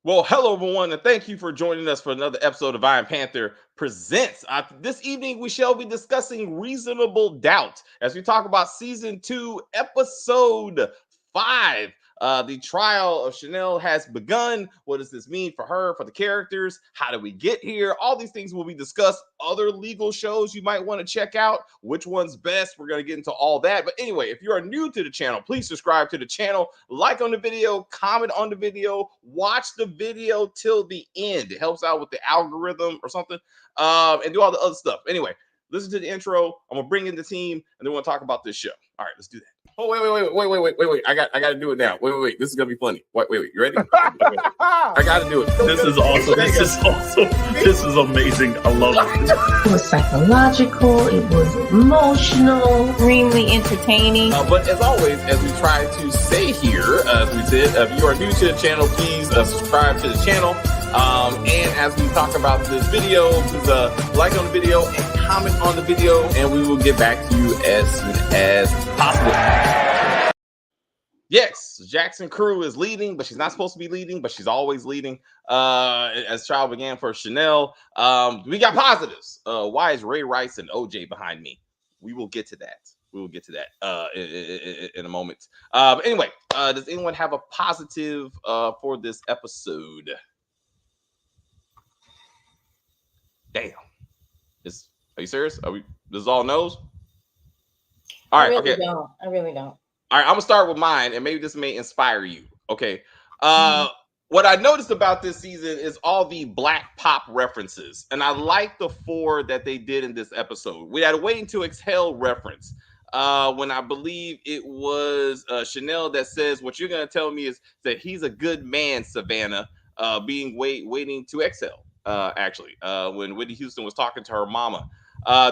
Well, hello everyone, and thank you for joining us for another episode of Iron Panther Presents. This evening, we shall be discussing Reasonable Doubt as we talk about season 2, episode 5. The trial of Chanel has begun. What does this mean for her, for the characters? How do we get here? All these things will be discussed. Other legal shows you might want to check out. Which one's best? We're going to get into all that. But anyway, if you are new to the channel, please subscribe to the channel, like on the video, comment on the video, watch the video till the end. It helps out with the algorithm or something, and do all the other stuff. Anyway, listen to the intro. I'm gonna bring in the team, and then we'll talk about this show. All right, let's do that. Oh, wait. I got to do it now. Wait. This is gonna be funny. Wait. You ready? I got to do it. This is awesome. This is awesome. This is amazing. I love it. It was psychological. It was emotional. Extremely entertaining. But as always, as we try to say here, as we said, if you are new to the channel, please subscribe to the channel. And as we talk about this video, please like on the video and comment on the video, and we will get back to you as soon as possible. Yes, Jackson Crew is leading, but she's not supposed to be leading, but she's always leading. As trial began for Chanel, we got positives. Why is Ray Rice and OJ behind me? We will get to that. In a moment. But anyway, does anyone have a positive for this episode? Damn. Are you serious? This is all no's? All right, okay. I really don't. All right, I'm gonna start with mine, and maybe this may inspire you. Okay. What I noticed about this season is all the Black pop references, and I like the 4 that they did in this episode. We had a Waiting to Exhale reference. When I believe it was Chanel that says, "What you're gonna tell me is that he's a good man, Savannah," being waiting to exhale. Actually, when Whitney Houston was talking to her mama.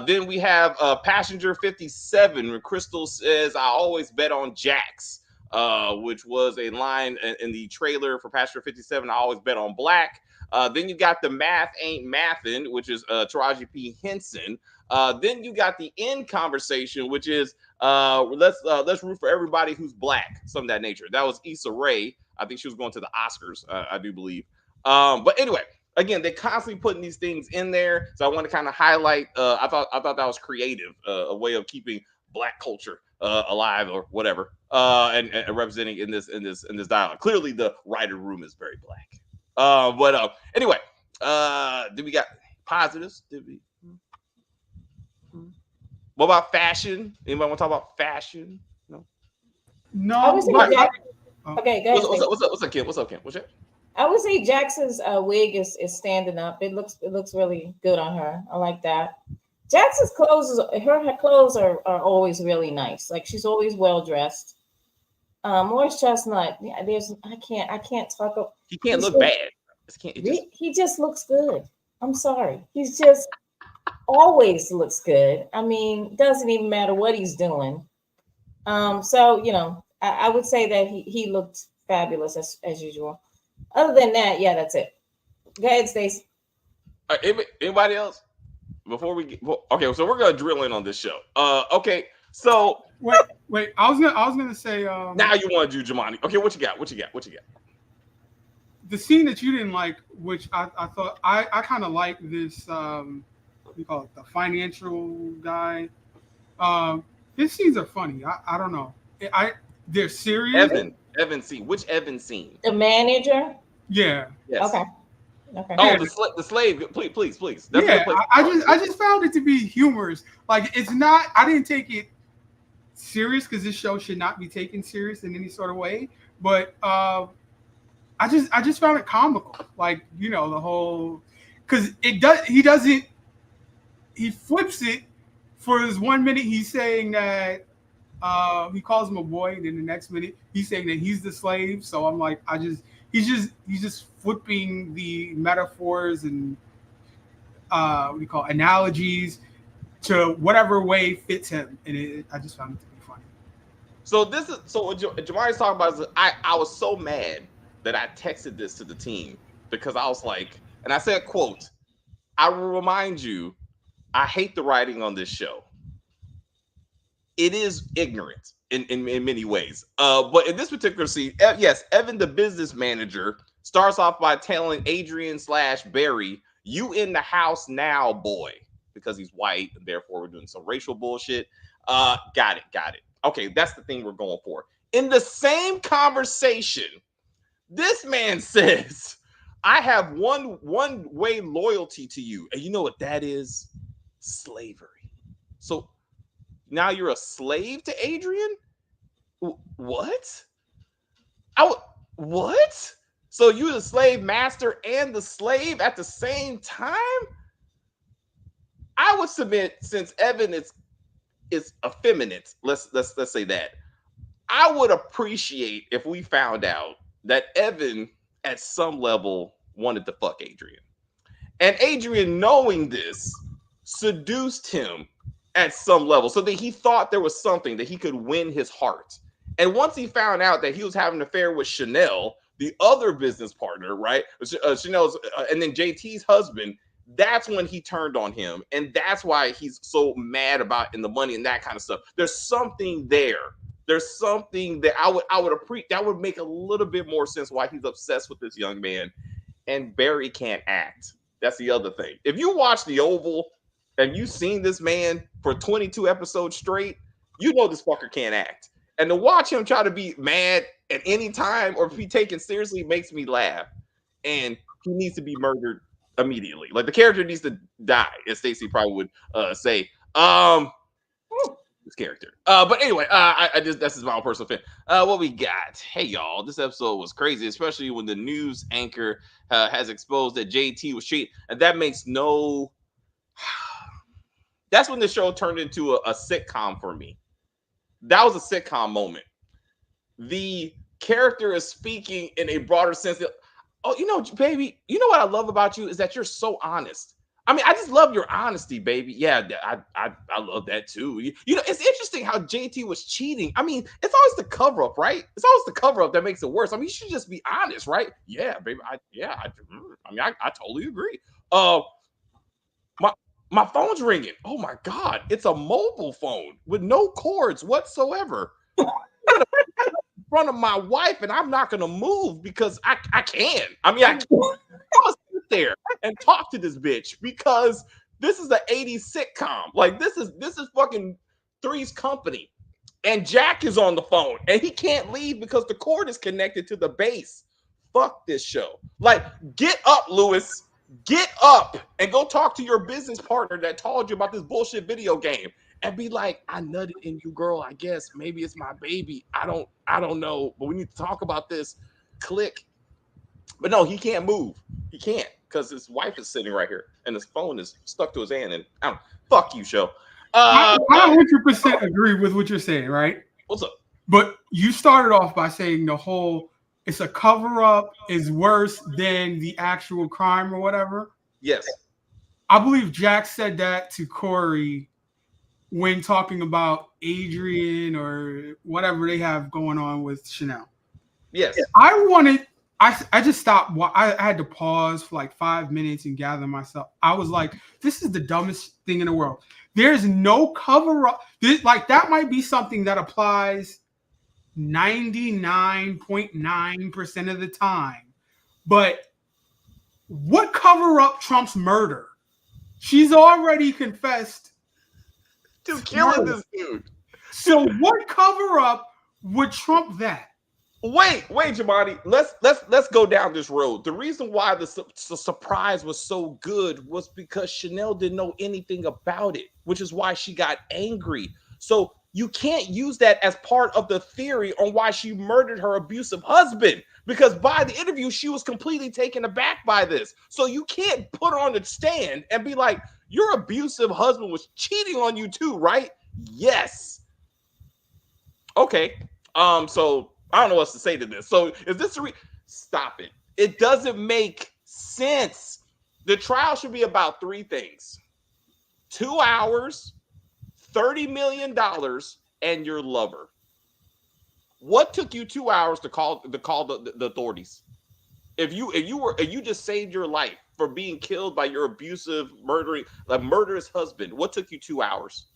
Then we have Passenger 57, when Crystal says, "I always bet on Jax," which was a line in the trailer for Passenger 57, "I always bet on Black." Then you got the "Math Ain't Mathin'," which is Taraji P. Henson. Then you got the end conversation, which is let's root for everybody who's Black, some of that nature. That was Issa Rae. I think she was going to the Oscars, I do believe. But anyway, again, they constantly putting these things in there, so I want to kind of highlight. I thought that was creative, a way of keeping Black culture alive or whatever, and representing in this dialogue. Clearly, the writer room is very Black. But anyway, did we got positives? Did we? What about fashion? Anybody want to talk about fashion? No. Okay, go ahead. What's up, Kim? What's up? I would say Jackson's wig is standing up. It looks really good on her. I like that. Jackson's clothes, her clothes are always really nice. Like, she's always well dressed. Morris Chestnut, I can't talk about. He can't look bad. He just looks good. I'm sorry. He's just always looks good. I mean, doesn't even matter what he's doing. So I would say that he looked fabulous as usual. Other than that, yeah, that's it. Go ahead, Stacey. Anybody else? Before we get, okay, so we're gonna drill in on this show. Okay, so wait. I was gonna say. Now you want to do Jumanji? Okay, what you got? The scene that you didn't like, which I thought I kind of like this. We call it the financial guy. His scenes are funny. I don't know. They're serious. Evan scene. Which Evan scene? The manager. Yeah. Yes. Okay. Oh, the slave. Please. That's I just found it to be humorous. Like, it's not. I didn't take it serious because this show should not be taken serious in any sort of way. But I just found it comical. Like, the whole, because it does. He doesn't. He flips it for his 1 minute. He's saying that he calls him a boy, and then the next minute he's saying that he's the slave. So I'm like, he's just flipping the metaphors and what do you call analogies to whatever way fits him, and I just found it to be funny. So what Jamari's talking about is I was so mad that I texted this to the team because I was like, and I said, quote, "I will remind you, I hate the writing on this show. It is ignorant in many ways. But in this particular scene, yes, Evan, the business manager, starts off by telling Adrian / Barry, "You in the house now, boy," because he's white, and therefore we're doing some racial bullshit. Got it. Okay, that's the thing we're going for. In the same conversation, this man says, "I have one way loyalty to you," and you know what that is? Slavery. So now you're a slave to Adrian? What? What? So you the slave master and the slave at the same time? I would submit, since Evan is effeminate, let's say that, I would appreciate if we found out that Evan at some level wanted to fuck Adrian. And Adrian, knowing this, seduced him at some level so that he thought there was something that he could win his heart. And once he found out that he was having an affair with Chanel, the other business partner, right? Chanel's, and then JT's husband, that's when he turned on him. And that's why he's so mad about in the money and that kind of stuff. There's something there. There's something that I would appreciate. That would make a little bit more sense why he's obsessed with this young man. And Barry can't act. That's the other thing. If you watch The Oval and you've seen this man for 22 episodes straight, you know this fucker can't act. And to watch him try to be mad at any time or be taken seriously makes me laugh. And he needs to be murdered immediately. Like the character needs to die, as Stacey probably would say. This character. But anyway, I just that's just my own personal opinion. What we got? Hey y'all, this episode was crazy, especially when the news anchor has exposed that JT was cheating, and that makes no. That's when the show turned into a sitcom for me. That was a sitcom moment. The character is speaking in a broader sense. That, oh, you know, baby, you know what I love about you is that you're so honest. I mean, I just love your honesty, baby. Yeah, I love that too. You know, it's interesting how JT was cheating. I mean, it's always the cover up, right? It's always the cover up that makes it worse. I mean, you should just be honest, right? Yeah, baby. I totally agree. My phone's ringing. Oh my God, it's a mobile phone with no cords whatsoever. In front of my wife, and I'm not gonna move because I can. I mean, I can't. Sit there and talk to this bitch because this is an 80s sitcom. Like this is fucking Three's Company, and Jack is on the phone and he can't leave because the cord is connected to the base. Fuck this show. Like, get up, Lewis. Get up and go talk to your business partner that told you about this bullshit video game and be like, I nutted in you, girl. I guess maybe it's my baby. I don't know, but we need to talk about this. Click. But no, he can't move. He can't because his wife is sitting right here and his phone is stuck to his hand. And fuck you, show. I 100% agree with what you're saying, right? What's up? But you started off by saying the whole it's a cover up is worse than the actual crime or whatever. Yes. I believe Jack said that to Corey when talking about Adrian or whatever they have going on with Chanel. Yes. I just stopped. I had to pause for like 5 minutes and gather myself. I was like, this is the dumbest thing in the world. There's no cover up. Like that might be something that applies 99.9% of the time. But what cover up trumps murder? She's already confessed to killing this dude. So what cover up would trump that? Wait, Jamani. Let's go down this road. The reason why the surprise was so good was because Chanel didn't know anything about it, which is why she got angry. So you can't use that as part of the theory on why she murdered her abusive husband, because by the interview, she was completely taken aback by this. So you can't put her on the stand and be like, your abusive husband was cheating on you too, right? Yes. Okay. So I don't know what to say to this. So is this stop it. It doesn't make sense. The trial should be about three things: 2 hours, $30 million, and your lover. What took you 2 hours to call the authorities? If you just saved your life from being killed by your abusive, murderous husband, what took you 2 hours?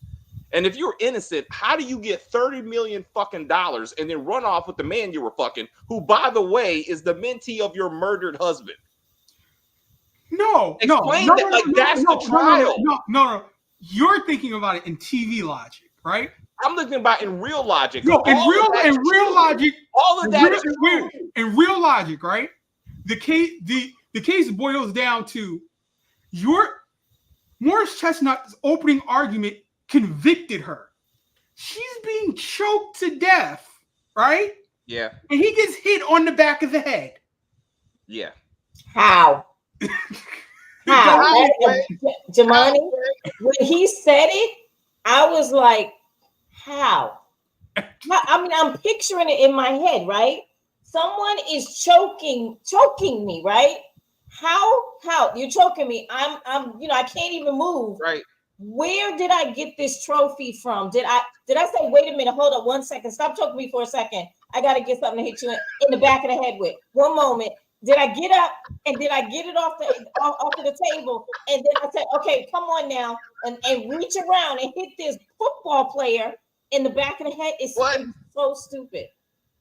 And if you're innocent, how do you get $30 million fucking dollars and then run off with the man you were fucking, who, by the way, is the mentee of your murdered husband? Explain that. Like, that's the trial. No. You're thinking about it in TV logic, right? I'm looking about in real logic. No, in real logic, all of that is in real logic, right? The case boils down to Morris Chestnut's opening argument convicted her. She's being choked to death, right? Yeah. And he gets hit on the back of the head. Yeah. How? How? Jamani, when he said it, I was like, how? I mean, I'm picturing it in my head, right? Someone is choking me, right? How? You're choking me. I'm I can't even move. Right. Where did I get this trophy from? Did I say, wait a minute, hold up 1 second, stop choking me for a second. I gotta get something to hit you in the back of the head with. One moment. Did I get up and did I get it off of the table? And then I said, okay, come on now, and reach around and hit this football player in the back of the head. It's so stupid.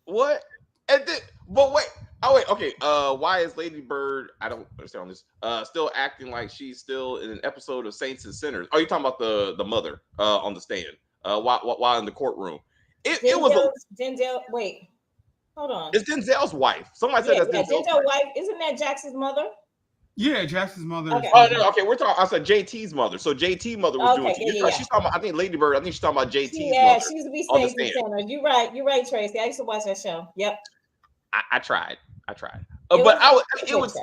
What? And then, but wait. Oh wait, okay. Why is Lady Bird? I don't understand this. Still acting like she's still in an episode of Saints and Sinners. Oh, you talking about the mother on the stand? While in the courtroom, it was Denzel. Wait, hold on. It's Denzel's wife. Somebody said that's Denzel's wife. Isn't that Jackson's mother? Yeah, Jackson's mother. Okay. Oh no, okay. We're talking. I said JT's mother. So JT mother was doing. Yeah. She's talking about. I think Lady Bird. I think she's talking about JT's mother. Yeah, she used to be Saints and Sinners. You're right, Tracy. I used to watch that show. Yep. I tried. It was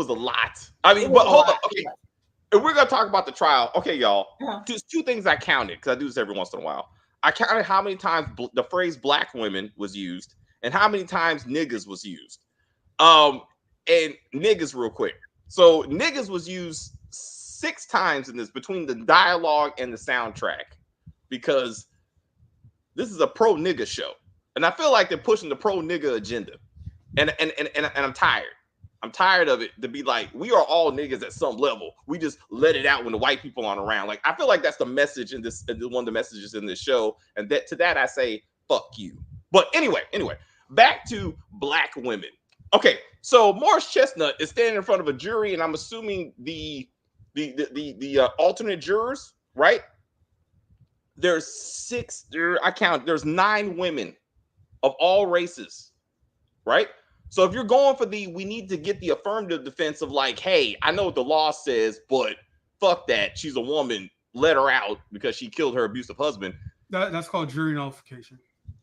a lot. I mean, but hold on. Okay. If we're gonna talk about the trial, okay, y'all. Just two things I counted, because I do this every once in a while. I counted how many times the phrase "black women" was used and how many times "niggas" was used. And niggas, real quick. So niggas was used 6 times in this, between the dialogue and the soundtrack, because this is a pro nigga show. And I feel like they're pushing the pro nigga agenda. And I'm tired. I'm tired of it, to be like, we are all niggas at some level. We just let it out when the white people aren't around. Like, I feel like that's the message in this, one of the messages in this show. And to that I say, fuck you. But anyway, back to black women. Okay, so Morris Chestnut is standing in front of a jury, and I'm assuming the alternate jurors, right? There's 9 women of all races, right? So if you're going for we need to get the affirmative defense of like, hey, I know what the law says, but fuck that. She's a woman. Let her out because she killed her abusive husband. That's called jury nullification.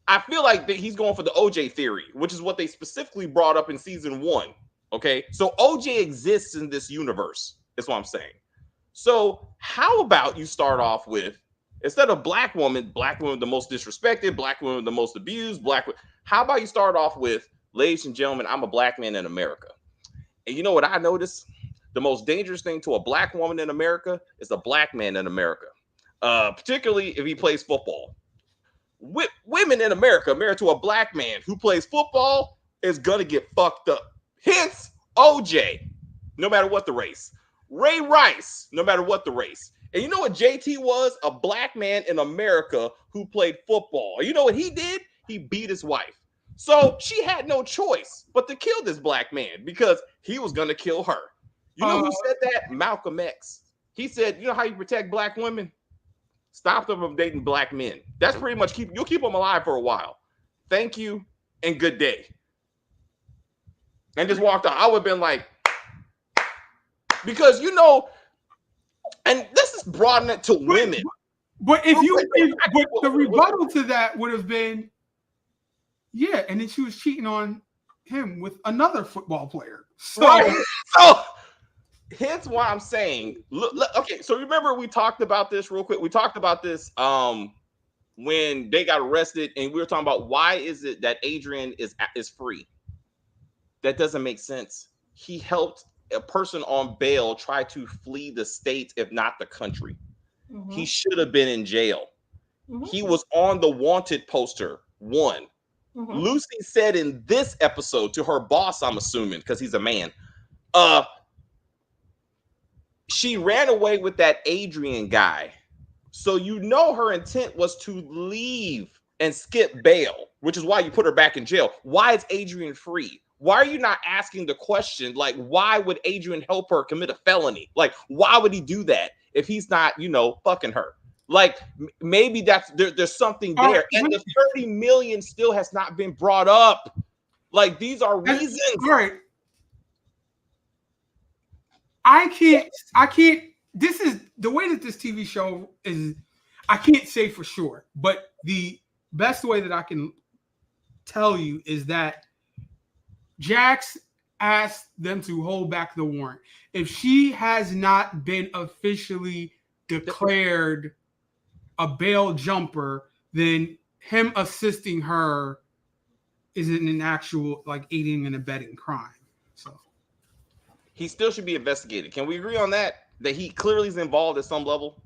I feel like he's going for the OJ theory, which is what they specifically brought up in season 1. Okay, so OJ exists in this universe. That's what I'm saying. So how about you start off with, instead of black woman the most disrespected, black woman the most abused, how about you start off with, ladies and gentlemen, I'm a black man in America. And you know what I noticed? The most dangerous thing to a black woman in America is a black man in America, particularly if he plays football. Women in America married to a black man who plays football is going to get fucked up. Hence, OJ, no matter what the race. Ray Rice, no matter what the race. And you know what JT was? A black man in America who played football. You know what he did? He beat his wife. So she had no choice but to kill this black man because he was going to kill her. You know who said that? Malcolm X. He said, you know how you protect black women? Stop them from dating black men. That's pretty much you'll keep them alive for a while. Thank you and good day. And just walked out. I would have been like, because and this is broadening it to women. But the rebuttal to that would have been, yeah, and then she was cheating on him with another football player. So, right. So hence why I'm saying, look, okay, so remember we talked about this real quick. We talked about this when they got arrested, and we were talking about why is it that Adrian is free? That doesn't make sense. He helped a person on bail try to flee the state, if not the country. Mm-hmm. He should have been in jail. Mm-hmm. He was on the wanted poster. 1. Mm-hmm. Lucy said in this episode to her boss, I'm assuming, because he's a man, she ran away with that Adrian guy So you know her intent was to leave and skip bail, which is why you put her back in jail. Why is Adrian free? Why are you not asking the question, like, why would Adrian help her commit a felony? Like, why would he do that if he's not, fucking her? Like, maybe there's something there. And the 30 million still has not been brought up. Like, these are reasons. All right. I can't, this is the way that this TV show is, I can't say for sure, but the best way that I can tell you is that Jax asked them to hold back the warrant. If she has not been officially declared a bail jumper, then him assisting her isn't an actual, like, aiding and abetting crime. So he still should be investigated. Can we agree on that? That he clearly is involved at some level?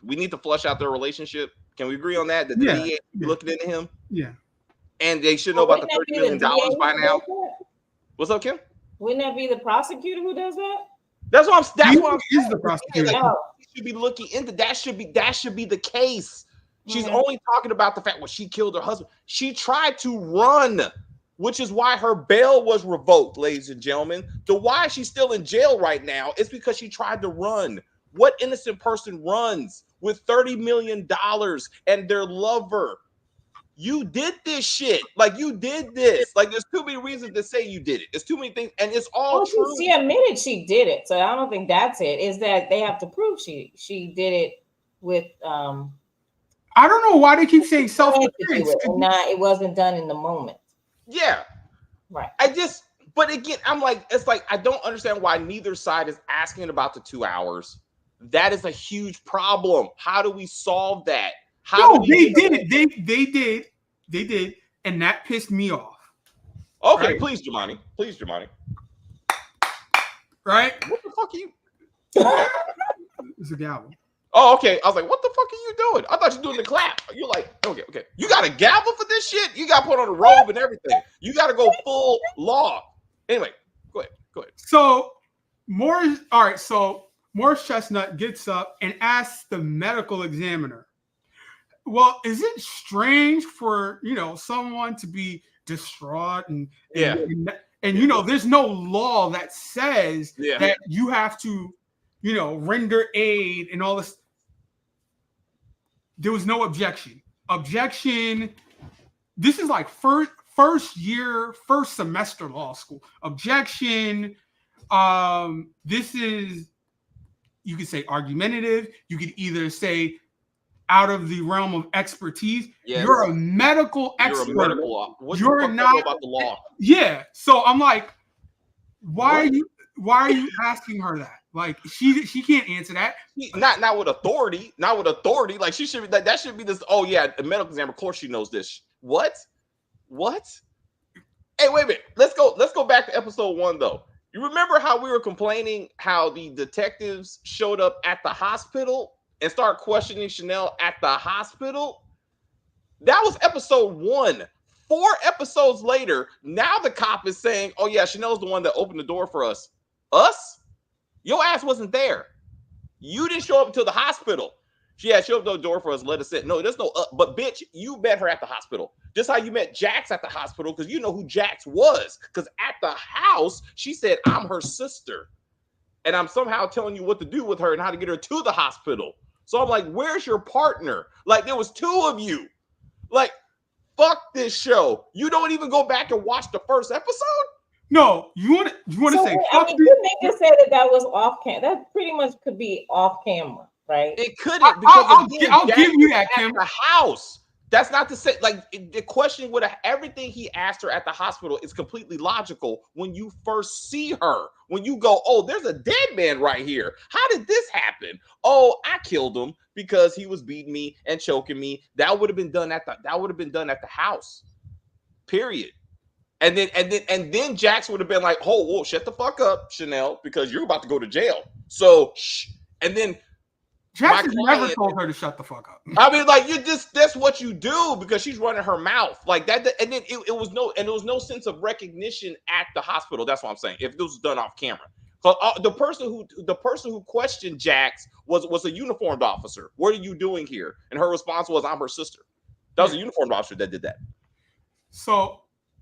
We need to flush out their relationship. Can we agree on that? That the DA should be looking into him? Yeah. And they should know about the $30 million by now. What's up, Kim? Wouldn't that be the prosecutor who does that? That's what I'm saying. The prosecutor. Like, he should be looking into that. Should be the case. She's only talking about the fact she killed her husband. She tried to run, which is why her bail was revoked, ladies and gentlemen. The why she's still in jail right now is because she tried to run. What innocent person runs with $30 million and their lover? You did this shit. Like, you did this. Like, there's too many reasons to say you did it. It's too many things, and it's all true. She admitted she did it, so I don't think that's it. Is that they have to prove she did it with I don't know why they keep saying self-defense. It wasn't done in the moment. Yeah. Right. But again, I'm like, it's like, I don't understand why neither side is asking about the 2 hours. That is a huge problem. How do we solve that? They did it. They did. And that pissed me off. Okay, right? Please, Jemani. Right? What the fuck are you? It's a gavel. Oh, okay. I was like, what the fuck are you doing? I thought you were doing the clap. You're like, okay. You got a gavel for this shit? You got to put on a robe and everything. You got to go full law. Anyway, go ahead. So, Morris Chestnut gets up and asks the medical examiner, well, is it strange for, someone to be distraught and there's no law that says that you have to, render aid and all this. There was no objection. This is like first semester law school. Objection. This is, you could say argumentative. You could either say out of the realm of expertise. Yes. You're a medical expert. You're a medical law. You're not about the law. Yeah. So I'm like, why are you asking her that? Like, she can't answer that. Not with authority. Like, she should be that should be this. Oh yeah, the medical examiner. Of course she knows this. What? Hey, wait a minute. Let's go back to episode 1 though. You remember how we were complaining how the detectives showed up at the hospital and start questioning Chanel at the hospital? That was episode 1. 4 episodes later, now the cop is saying, oh yeah, Chanel's the one that opened the door for us. Us? Your ass wasn't there. You didn't show up until the hospital. She had showed up at the door for us, let us in. No, there's no but bitch, you met her at the hospital. Just how you met Jax at the hospital, because you know who Jax was. Because at the house, she said, I'm her sister. And I'm somehow telling you what to do with her and how to get her to the hospital. So I'm like, where's your partner? Like, there was 2 of you. Like, fuck this show. You don't even go back and watch the first episode? No, you want to say? I mean, you make it say that was off camera. That pretty much could be off camera, right? It couldn't, because I'll give you that, Kim. The house. That's not to say, like, the question would have everything he asked her at the hospital is completely logical when you first see her. When you go, oh, there's a dead man right here. How did this happen? Oh, I killed him because he was beating me and choking me. That would have been done at the house. Period. And then Jax would have been like, oh, whoa, shut the fuck up, Chanel, because you're about to go to jail. So, shh. And then Jax never told her to shut the fuck up. I mean, like, that's what you do, because she's running her mouth like that. And then there was no sense of recognition at the hospital. That's what I'm saying. If this was done off camera, So the person who questioned Jax was a uniformed officer. What are you doing here? And her response was, "I'm her sister." That was a uniformed officer that did that. So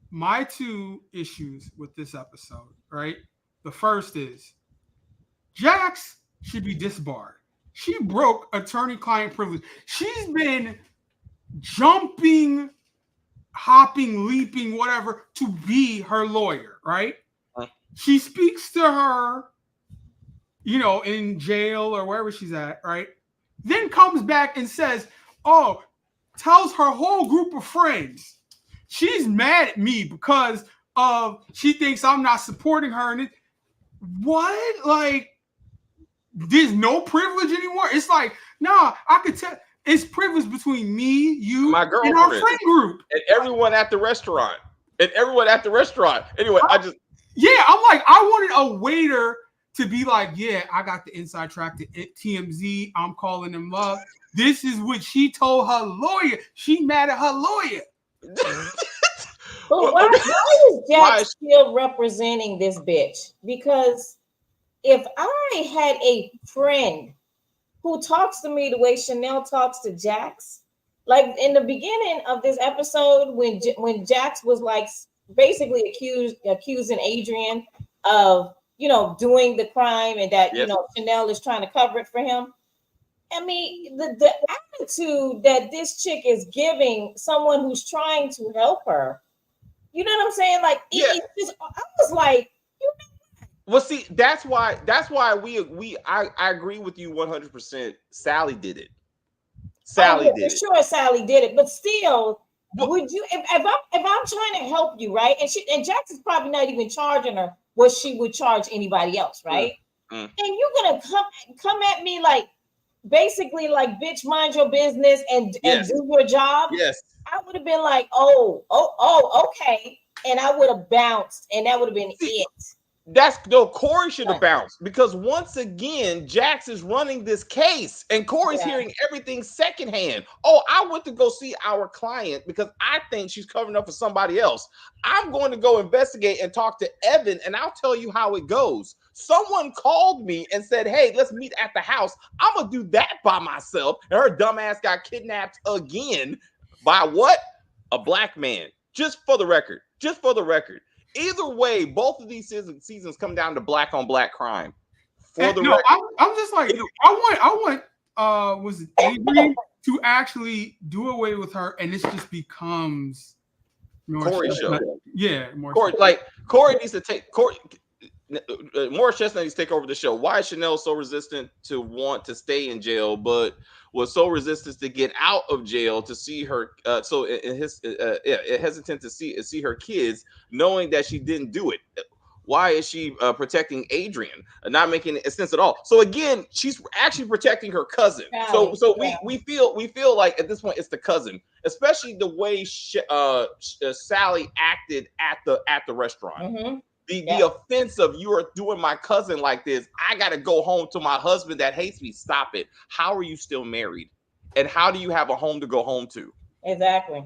my two issues with this episode, right? The first is Jax should be disbarred. She broke attorney-client privilege. She's been jumping, hopping, leaping, whatever, to be her lawyer, right? She speaks to her, in jail or wherever she's at, right? Then comes back and says, oh, tells her whole group of friends, she's mad at me because she thinks I'm not supporting her. And what? Like, there's no privilege anymore? It's like, nah, I could tell. It's privilege between me, you, my and our friend group. And everyone at the restaurant. Anyway, Yeah, I'm like, I wanted a waiter to be like, yeah, I got the inside track to TMZ. I'm calling them up. This is what she told her lawyer. She mad at her lawyer. But why is Jack still representing this bitch? Because if I had a friend who talks to me the way Chanel talks to Jax, like in the beginning of this episode, when Jax was like basically accusing Adrian of doing the crime, and that Chanel is trying to cover it for him. I mean, the attitude that this chick is giving someone who's trying to help her. You know what I'm saying? Like, I was like, well, see, that's why I agree with you 100%. Sally did it. Sally did it. For sure, Sally did it. But still, would you? If I'm trying to help you, right? And Jackson's probably not even charging her what she would charge anybody else, right? And you're gonna come at me like, basically like, bitch, mind your business and do your job. Yes. I would have been like, oh, okay. And I would have bounced, and that would have been it. Corey should have bounced, because once again, Jax is running this case and Corey's hearing everything secondhand. Oh, I went to go see our client because I think she's covering up for somebody else. I'm going to go investigate and talk to Evan, and I'll tell you how it goes. Someone called me and said, hey, let's meet at the house. I'm going to do that by myself. And her dumb ass got kidnapped again. By what? A black man. Just for the record. Either way, both of these seasons come down to black on black crime. I'm just like, I want was it Adrian to actually do away with her, and this just becomes Corey show. Yeah, Corey needs to take Morris Chestnut needs to take over the show. Why is Chanel so resistant to want to stay in jail, but was so resistant to get out of jail to see her? Hesitant to see her kids, knowing that she didn't do it. Why is she protecting Adrian? Not making sense at all. So again, she's actually protecting her cousin. We feel like at this point it's the cousin, especially the way Sally acted at the restaurant. Mm-hmm. The offense of, you are doing my cousin like this. I got to go home to my husband that hates me. Stop it. How are you still married? And how do you have a home to go home to? Exactly.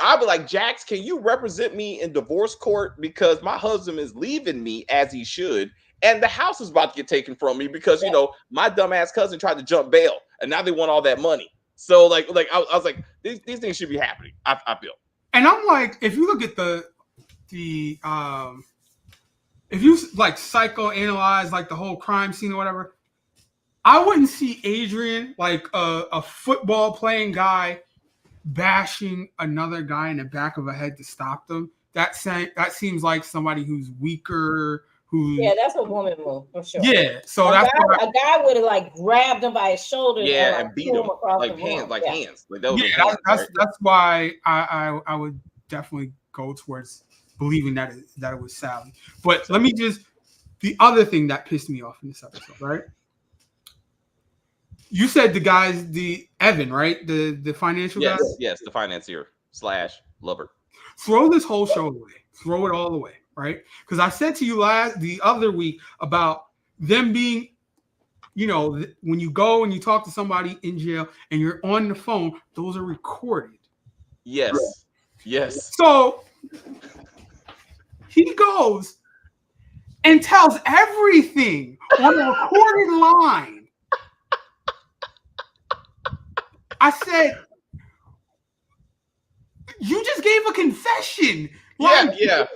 I'll be like, Jax, can you represent me in divorce court? Because my husband is leaving me, as he should. And the house is about to get taken from me because, my dumbass cousin tried to jump bail. And now they want all that money. So I was like, these things should be happening, I feel. And I'm like, if you look at if you like psychoanalyze like the whole crime scene or whatever, I wouldn't see Adrian like a football playing guy bashing another guy in the back of the head to stop them. That seems like somebody who's weaker. That's a woman move for sure. Yeah, so a guy would have like grabbed him by his shoulder, and beat him across the hands, like hands. Like that's why I would definitely go towards believing that it was Sally. But let me the other thing that pissed me off in this episode, right? You said the Evan, right? The financial guy? Yes, the financier / lover. Throw this whole show away. Throw it all away, right? Because I said to you the other week about them being, when you go and you talk to somebody in jail and you're on the phone, those are recorded. Yes. So he goes and tells everything on a recorded line. I said, you just gave a confession. Like, yeah.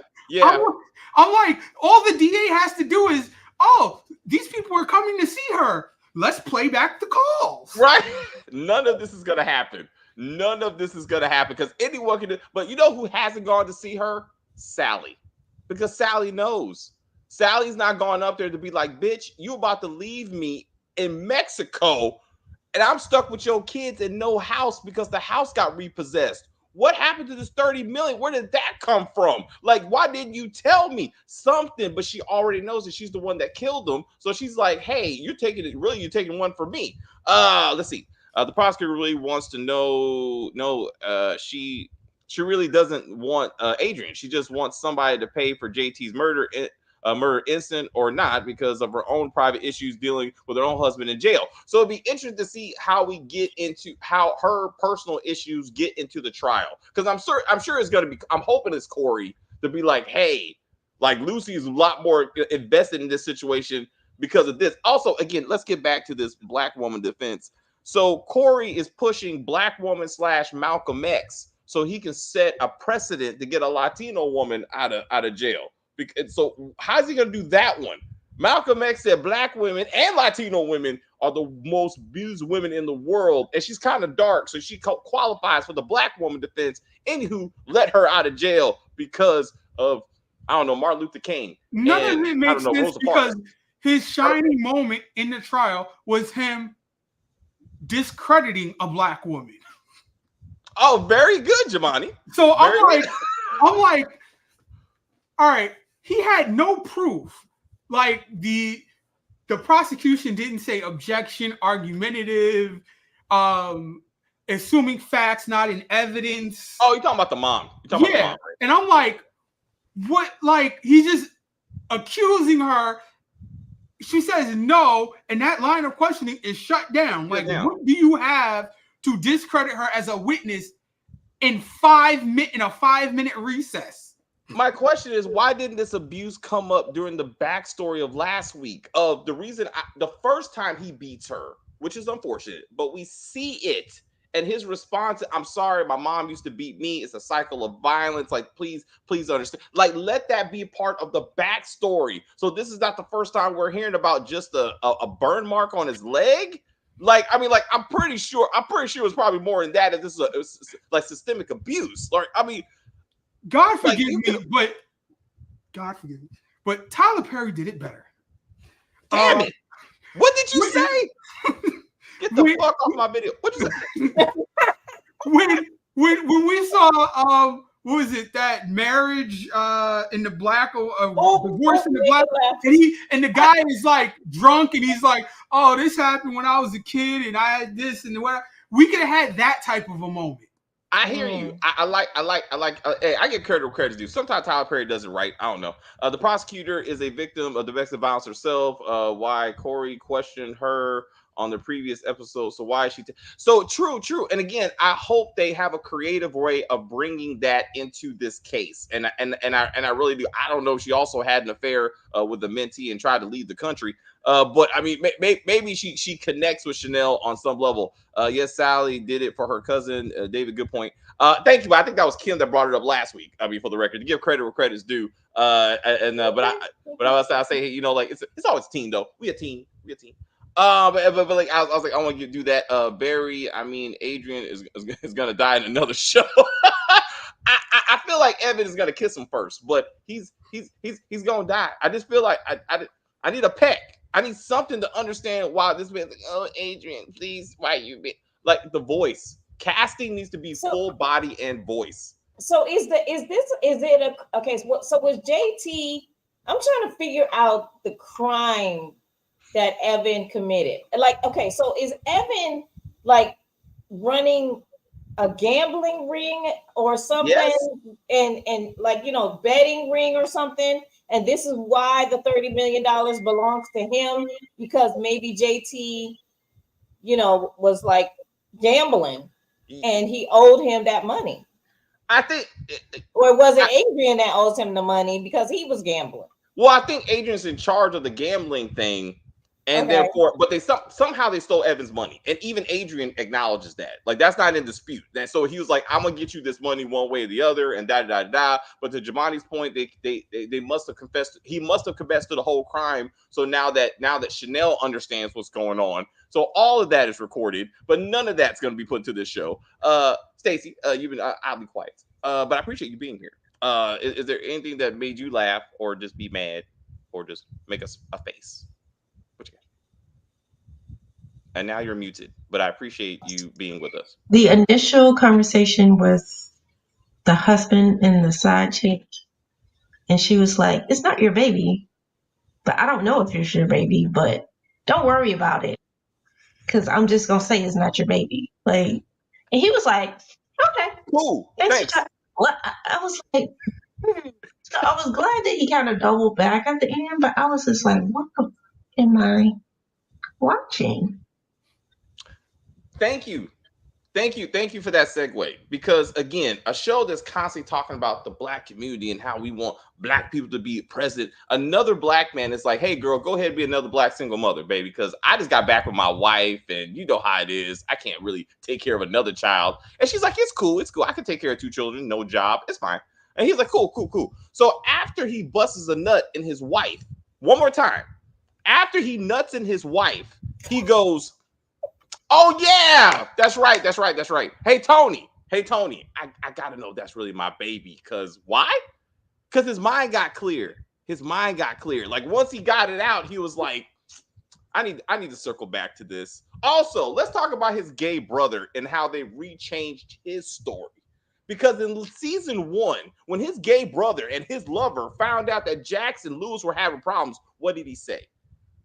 I'm like, all the DA has to do is, oh, these people are coming to see her. Let's play back the calls. Right? None of this is gonna happen. None of this is gonna happen because anyone can do. But you know who hasn't gone to see her? Sally, because Sally knows. Sally's not going up there to be like, bitch, you about to leave me in Mexico, and I'm stuck with your kids and no house because the house got repossessed. What happened to this 30 million? Where did that come from? Like, why didn't you tell me something? But she already knows that she's the one that killed them. So she's like, hey, you're taking one for me. Let's see. The prosecutor really wants to know. No, she really doesn't want Adrian. She just wants somebody to pay for JT's murder instant or not because of her own private issues dealing with her own husband in jail. So it'd be interesting to see how we get into how her personal issues get into the trial. Because I'm sure it's gonna be. I'm hoping it's Corey to be like, hey, like Lucy is a lot more invested in this situation because of this. Also, again, let's get back to this black woman defense. So Corey is pushing black woman / Malcolm X so he can set a precedent to get a Latino woman out of jail. So how's he gonna do that one? Malcolm X said black women and Latino women are the most abused women in the world, and she's kind of dark, so she qualifies for the black woman defense. Anywho, let her out of jail because of Martin Luther King. None of it makes sense because his shining moment in the trial was him discrediting a black woman. Oh, very good, Jamani. So I'm like, all right. He had no proof. Like the prosecution didn't say objection, argumentative, assuming facts not in evidence. Oh, you're talking about the mom. About the mom, right? And I'm like, what? Like he's just accusing her. She says no, and that line of questioning is shut down. What do you have to discredit her as a witness in a 5-minute recess? My question is, why didn't this abuse come up during the backstory of last week? Of the reason, the first time he beats her, which is unfortunate, but we see it, and his response, I'm sorry, my mom used to beat me. It's a cycle of violence. Like, please understand. Like, let that be part of the backstory. So this is not the first time we're hearing about just a burn mark on his leg. Like, I mean, like, I'm pretty sure it's probably more than that. If this is like systemic abuse. Like, I mean. God forgive me, but Tyler Perry did it better. Damn it! What did you say? Get the fuck off my video. What you say? when we saw what was it, that marriage in the black divorce in the black, and the guy is like drunk and he's like, oh, this happened when I was a kid and I had this and what. We could have had that type of a moment. I hear you. I like. Hey, I give credit where credit's due. Sometimes Tyler Perry does it right. I don't know. The prosecutor is a victim of domestic violence herself. Why Corey questioned her on the previous episode. So why is she? So true. And again, I hope they have a creative way of bringing that into this case. And I really do. I don't know if she also had an affair with the mentee and tried to leave the country. But I mean, maybe she connects with Chanel on some level. Yes, Sally did it for her cousin, David. Good point. Thank you. I think that was Kim that brought it up last week. I mean, for the record, to give credit where credit's due. But I say, hey, you know, like it's always a team though. We a team. But like I was like, I want you to do that. Barry, I mean, Adrian is gonna die in another show. I feel like Evan is gonna kiss him first, but he's gonna die. I just feel like I need a peck. I need something to understand why this man's like, oh, Adrian, please, why you be like the voice casting needs to be full body and voice. So okay? So was JT? I'm trying to figure out the crime that Evan committed. Like, okay, so is Evan like running a gambling ring or something? Yes. And like, you know, betting ring or something? And this is why the $30 million belongs to him, because maybe JT, you know, was like gambling and he owed him that money. I think, or was it Adrian that owes him the money because he was gambling? Well, I think Adrian's in charge of the gambling thing, and Okay. therefore, but they somehow they stole Evan's money, and even Adrian acknowledges that. Like that's not in dispute. That so he was like, "I'm gonna get you this money one way or the other," and da da da. But to Jamani's point, they must have confessed. He must have confessed to the whole crime. So now that Chanel understands what's going on, so all of that is recorded, but none of that's gonna be put to this show. Stacey, you've been oddly quiet, but I appreciate you being here. Is there anything that made you laugh or just be mad or just make us a face? What you got? And now you're muted, but I appreciate you being with us. The initial conversation with the husband and the side chick, and she was like, "It's not your baby, but I don't know if it's your baby, but don't worry about it, because I'm just gonna say it's not your baby." Like, and he was like, "Okay, Cool. thanks for Thanks. talking." What I was like, so I was glad that he kind of doubled back at the end, but I was just like, "What the f- am I watching?" Thank you. Thank you for that segue. Because again, a show that's constantly talking about the black community and how we want black people to be present. Another black man is like, hey girl, go ahead and be another black single mother, baby. Because I just got back with my wife, and you know how it is. I can't really take care of another child. And she's like, it's cool, it's cool. I can take care of 2 children, no job, it's fine. And he's like, cool, cool, cool. So after he busts a nut in his wife, one more time, after he nuts in his wife, he goes, oh yeah, that's right, that's right, that's right. Hey Tony, I gotta know that's really my baby. Cause why? Because his mind got clear. His mind got clear. Like once he got it out, he was like, I need to circle back to this. Also, let's talk about his gay brother and how they rechanged his story. Because in season 1, when his gay brother and his lover found out that Jax and Lewis were having problems, what did he say?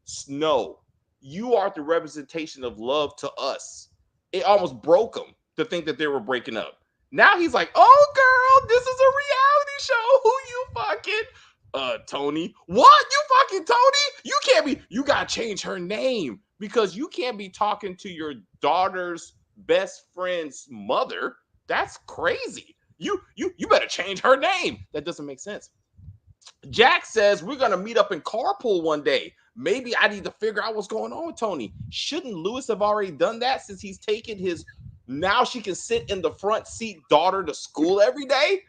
Snow, you are the representation of love to us. It almost broke him to think that they were breaking up. Now he's like, oh girl, this is a reality show. Who you fucking? Tony. What? You fucking Tony? You can't be, you gotta change her name because you can't be talking to your daughter's best friend's mother. That's crazy. You better change her name. That doesn't make sense. Jack says we're gonna meet up in carpool one day. Maybe I need to figure out what's going on with Tony. Shouldn't Lewis have already done that since he's taken his now she can sit in the front seat daughter to school every day?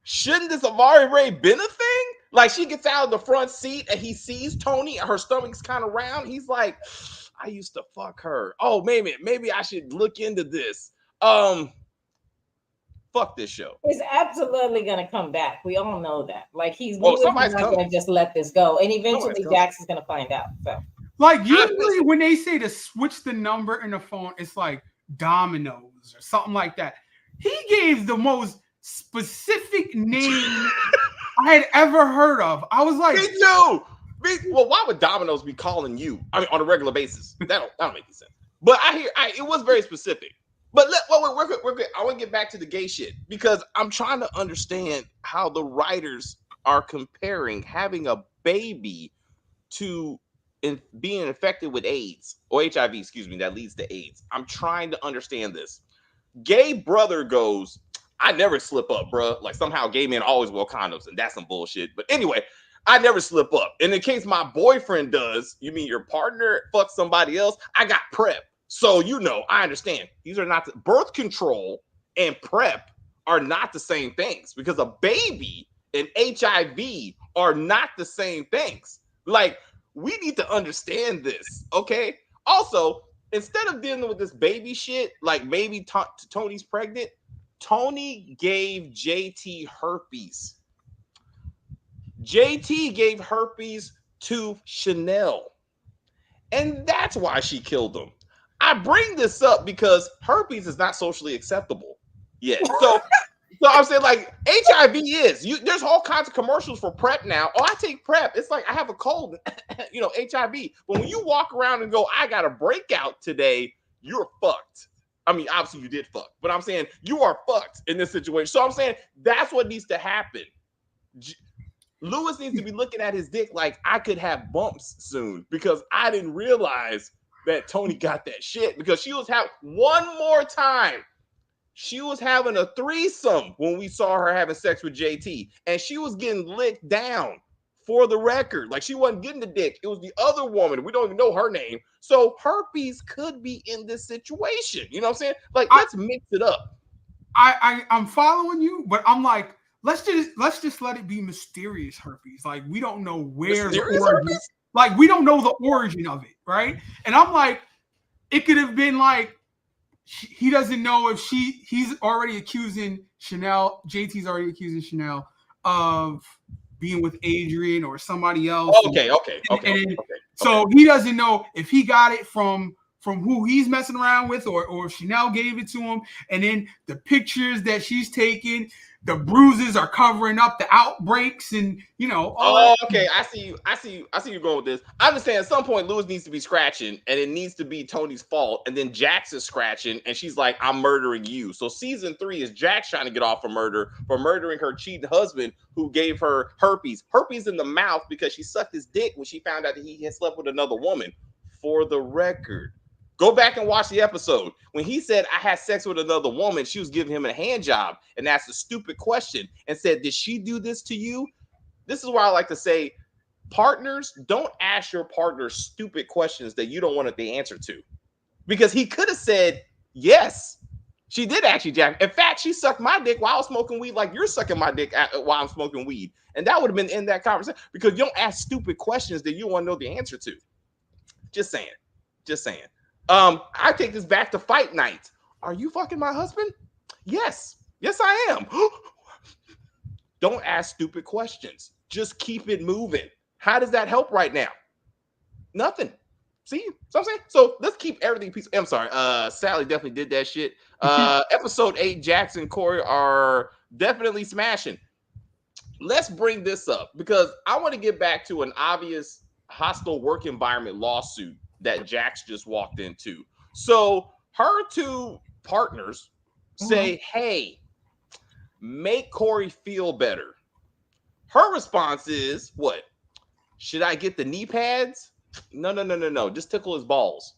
Shouldn't this have already been a thing? Like she gets out of the front seat and he sees Tony and her stomach's kind of round. He's like, I used to fuck her. Oh, maybe I should look into this. Fuck this show. He's absolutely gonna come back. We all know that. Like he Oh, was somebody's not coming. gonna just let this go. And eventually Somebody's coming. Jax is gonna find out. So Like usually when they say to switch the number in the phone, it's like Domino's or something like that. He gave the most specific name I had ever heard of. I was like, Me too. Well, why would Domino's be calling you? I mean, on a regular basis. That don't make any sense. But it was very specific. But we're good. I want to get back to the gay shit because I'm trying to understand how the writers are comparing having a baby to being infected with AIDS or HIV, excuse me, that leads to AIDS. I'm trying to understand this. Gay brother goes, I never slip up, bro. Like somehow gay men always wear condoms, and that's some bullshit. But anyway, I never slip up. And in case my boyfriend does, you mean your partner fucks somebody else? I got PrEP. So, I understand. These are not birth control and PrEP are not the same things because a baby and HIV are not the same things. Like, we need to understand this, okay? Also, instead of dealing with this baby shit, like maybe Tony's pregnant, Tony gave JT herpes. JT gave herpes to Chanel. And that's why she killed him. I bring this up because herpes is not socially acceptable yet. So I'm saying like HIV is. There's all kinds of commercials for PrEP now. Oh, I take PrEP. It's like I have a cold, HIV. But when you walk around and go, I got a breakout today, you're fucked. I mean, obviously you did fuck, but I'm saying you are fucked in this situation. So I'm saying that's what needs to happen. Lewis needs to be looking at his dick like I could have bumps soon because I didn't realize that Tony got that shit because she was one more time. She was having a threesome when we saw her having sex with JT and she was getting licked down For the record, like she wasn't getting the dick. It was the other woman. We don't even know her name. So herpes could be in this situation. You know what I'm saying? Like, let's mix it up. I'm following you, but I'm like, let's just let it be mysterious herpes. Like we don't know where the origin. Like we don't know the origin of it, right? And I'm like, it could have been like he doesn't know if he's already accusing Chanel. JT's already accusing Chanel of being with Adrian or somebody else. Okay. So he doesn't know if he got it from who he's messing around with or Chanel gave it to him. And then the pictures that she's taking, the bruises are covering up the outbreaks and, you know. Okay. I see you going with this. I understand at some point Lewis needs to be scratching and it needs to be Tony's fault. And then Jax is scratching and she's like, I'm murdering you. So season 3 is Jax trying to get off for murdering her cheating husband who gave her herpes in the mouth because she sucked his dick when she found out that he had slept with another woman. For the record, go back and watch the episode. When he said, I had sex with another woman, she was giving him a hand job and asked a stupid question and said, did she do this to you? This is why I like to say, partners, don't ask your partner stupid questions that you don't want the answer to. Because he could have said, yes, she did actually jack. In fact, she sucked my dick while I was smoking weed like you're sucking my dick while I'm smoking weed. And that would have been in that conversation because you don't ask stupid questions that you want to know the answer to. Just saying. I take this back to fight night. Are you fucking my husband? Yes, I am. Don't ask stupid questions. Just keep it moving. How does that help right now? Nothing. See? So I'm saying, so let's keep everything peaceful. I'm sorry. Sally definitely did that shit. Episode 8, Jax and Corey are definitely smashing. Let's bring this up because I want to get back to an obvious hostile work environment lawsuit that Jax just walked into. So her two partners say, hey, make Corey feel better. Her response is, what? Should I get the knee pads? No. Just tickle his balls.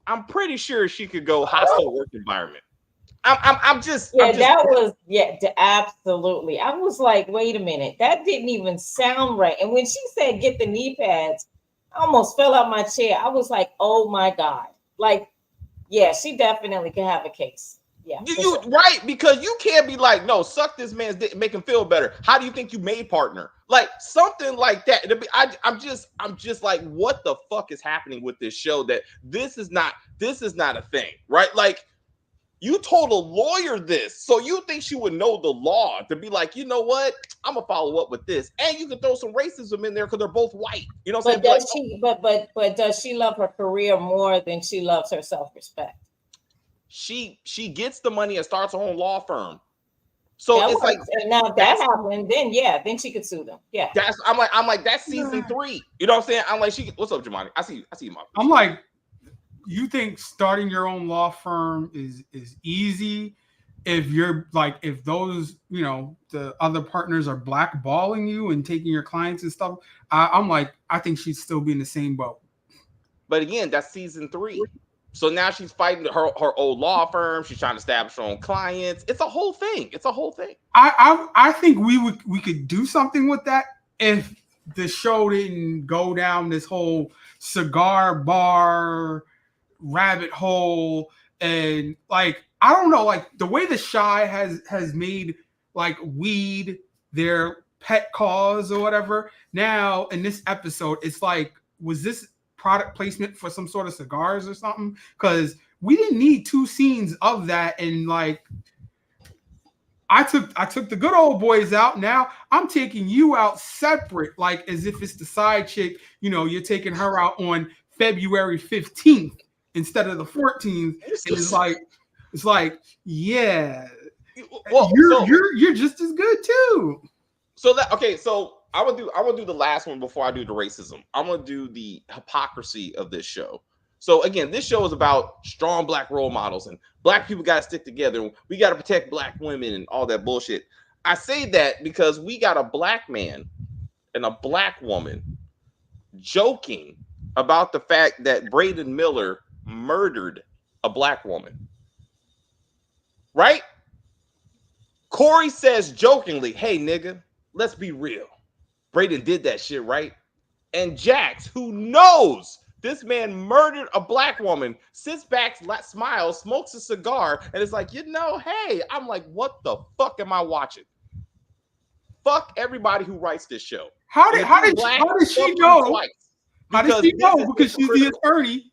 I'm pretty sure she could go hostile work environment. Absolutely. I was like, wait a minute, that didn't even sound right. And when she said get the knee pads, I almost fell out my chair. I was like, oh my God. Like, yeah, she definitely can have a case. Yeah. You right, because you can't be like, no, suck this man's dick, make him feel better. How do you think you made partner? Like something like that. I'm just like, what the fuck is happening with this show? That this is not a thing, right? Like you told a lawyer this, so you think she would know the law to be like, you know what? I'm gonna follow up with this, and you can throw some racism in there because they're both white. You know what I'm saying? But does she love her career more than she loves her self-respect? She gets the money and starts her own law firm. So that it's works. like, and now if that happened, then she could sue them. Yeah. I'm like that's season 3. You know what I'm saying? I'm like, what's up, Jamani? I see you, Mom. I'm like, you think starting your own law firm is easy if you're like, if those, you know, the other partners are blackballing you and taking your clients and stuff. I'm like, I think she'd still be in the same boat. But again, that's season 3. So now she's fighting her old law firm. She's trying to establish her own clients. It's a whole thing. I think we could do something with that if the show didn't go down this whole cigar bar rabbit hole. And like, I don't know, like the way the Shy has made like weed their pet cause or whatever. Now in this episode, it's like, was this product placement for some sort of cigars or something? Because we didn't need 2 scenes of that. And like, I took the good old boys out. Now I'm taking you out separate, like as if it's the side chick. You know, you're taking her out on February 15th instead of the 14th. And it's like, yeah, well, you're just as good too. So I would do the last one before I do the racism. I'm gonna do the hypocrisy of this show. So again, this show is about strong black role models and black people got to stick together. We got to protect black women and all that bullshit. I say that because we got a black man and a black woman joking about the fact that Braden Miller murdered a black woman. Right? Corey says jokingly, hey, nigga, let's be real. Braden did that shit, right? And Jax, who knows this man murdered a black woman, sits back, smiles, smokes a cigar, and is like, hey, I'm like, what the fuck am I watching? Fuck everybody who writes this show. How did she know? Twice. How did she know? Because she's the attorney.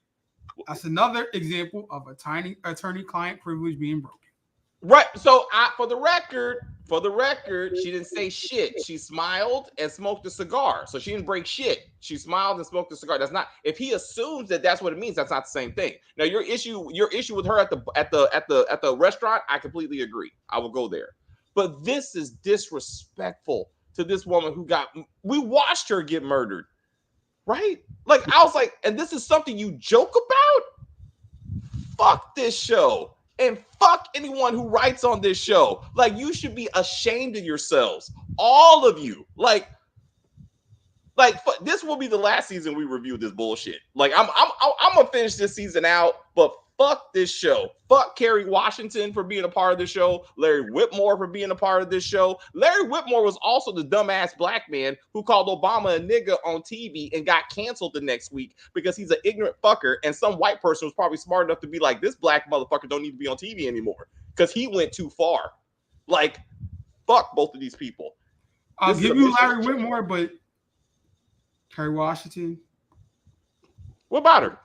That's another example of a tiny attorney-client privilege being broken. Right. So for the record, she didn't say shit. She smiled and smoked a cigar. So she didn't break shit. She smiled and smoked a cigar. That's not. If he assumes that that's what it means, that's not the same thing. Now your issue with her at the restaurant, I completely agree. I will go there. But this is disrespectful to this woman we watched her get murdered. Right? Like I was like, and this is something you joke about? Fuck this show. And fuck anyone who writes on this show. Like, you should be ashamed of yourselves. All of you. Like this will be the last season we review this bullshit. Like, I'm gonna finish this season out, but fuck this show. Fuck Kerry Washington for being a part of this show. Larry Whitmore for being a part of this show. Larry Whitmore was also the dumbass black man who called Obama a nigga on TV and got canceled the next week because he's an ignorant fucker. And some white person was probably smart enough to be like, this black motherfucker don't need to be on TV anymore because he went too far. Like, fuck both of these people. I'll give you Larry Whitmore, but Kerry Washington. What about her?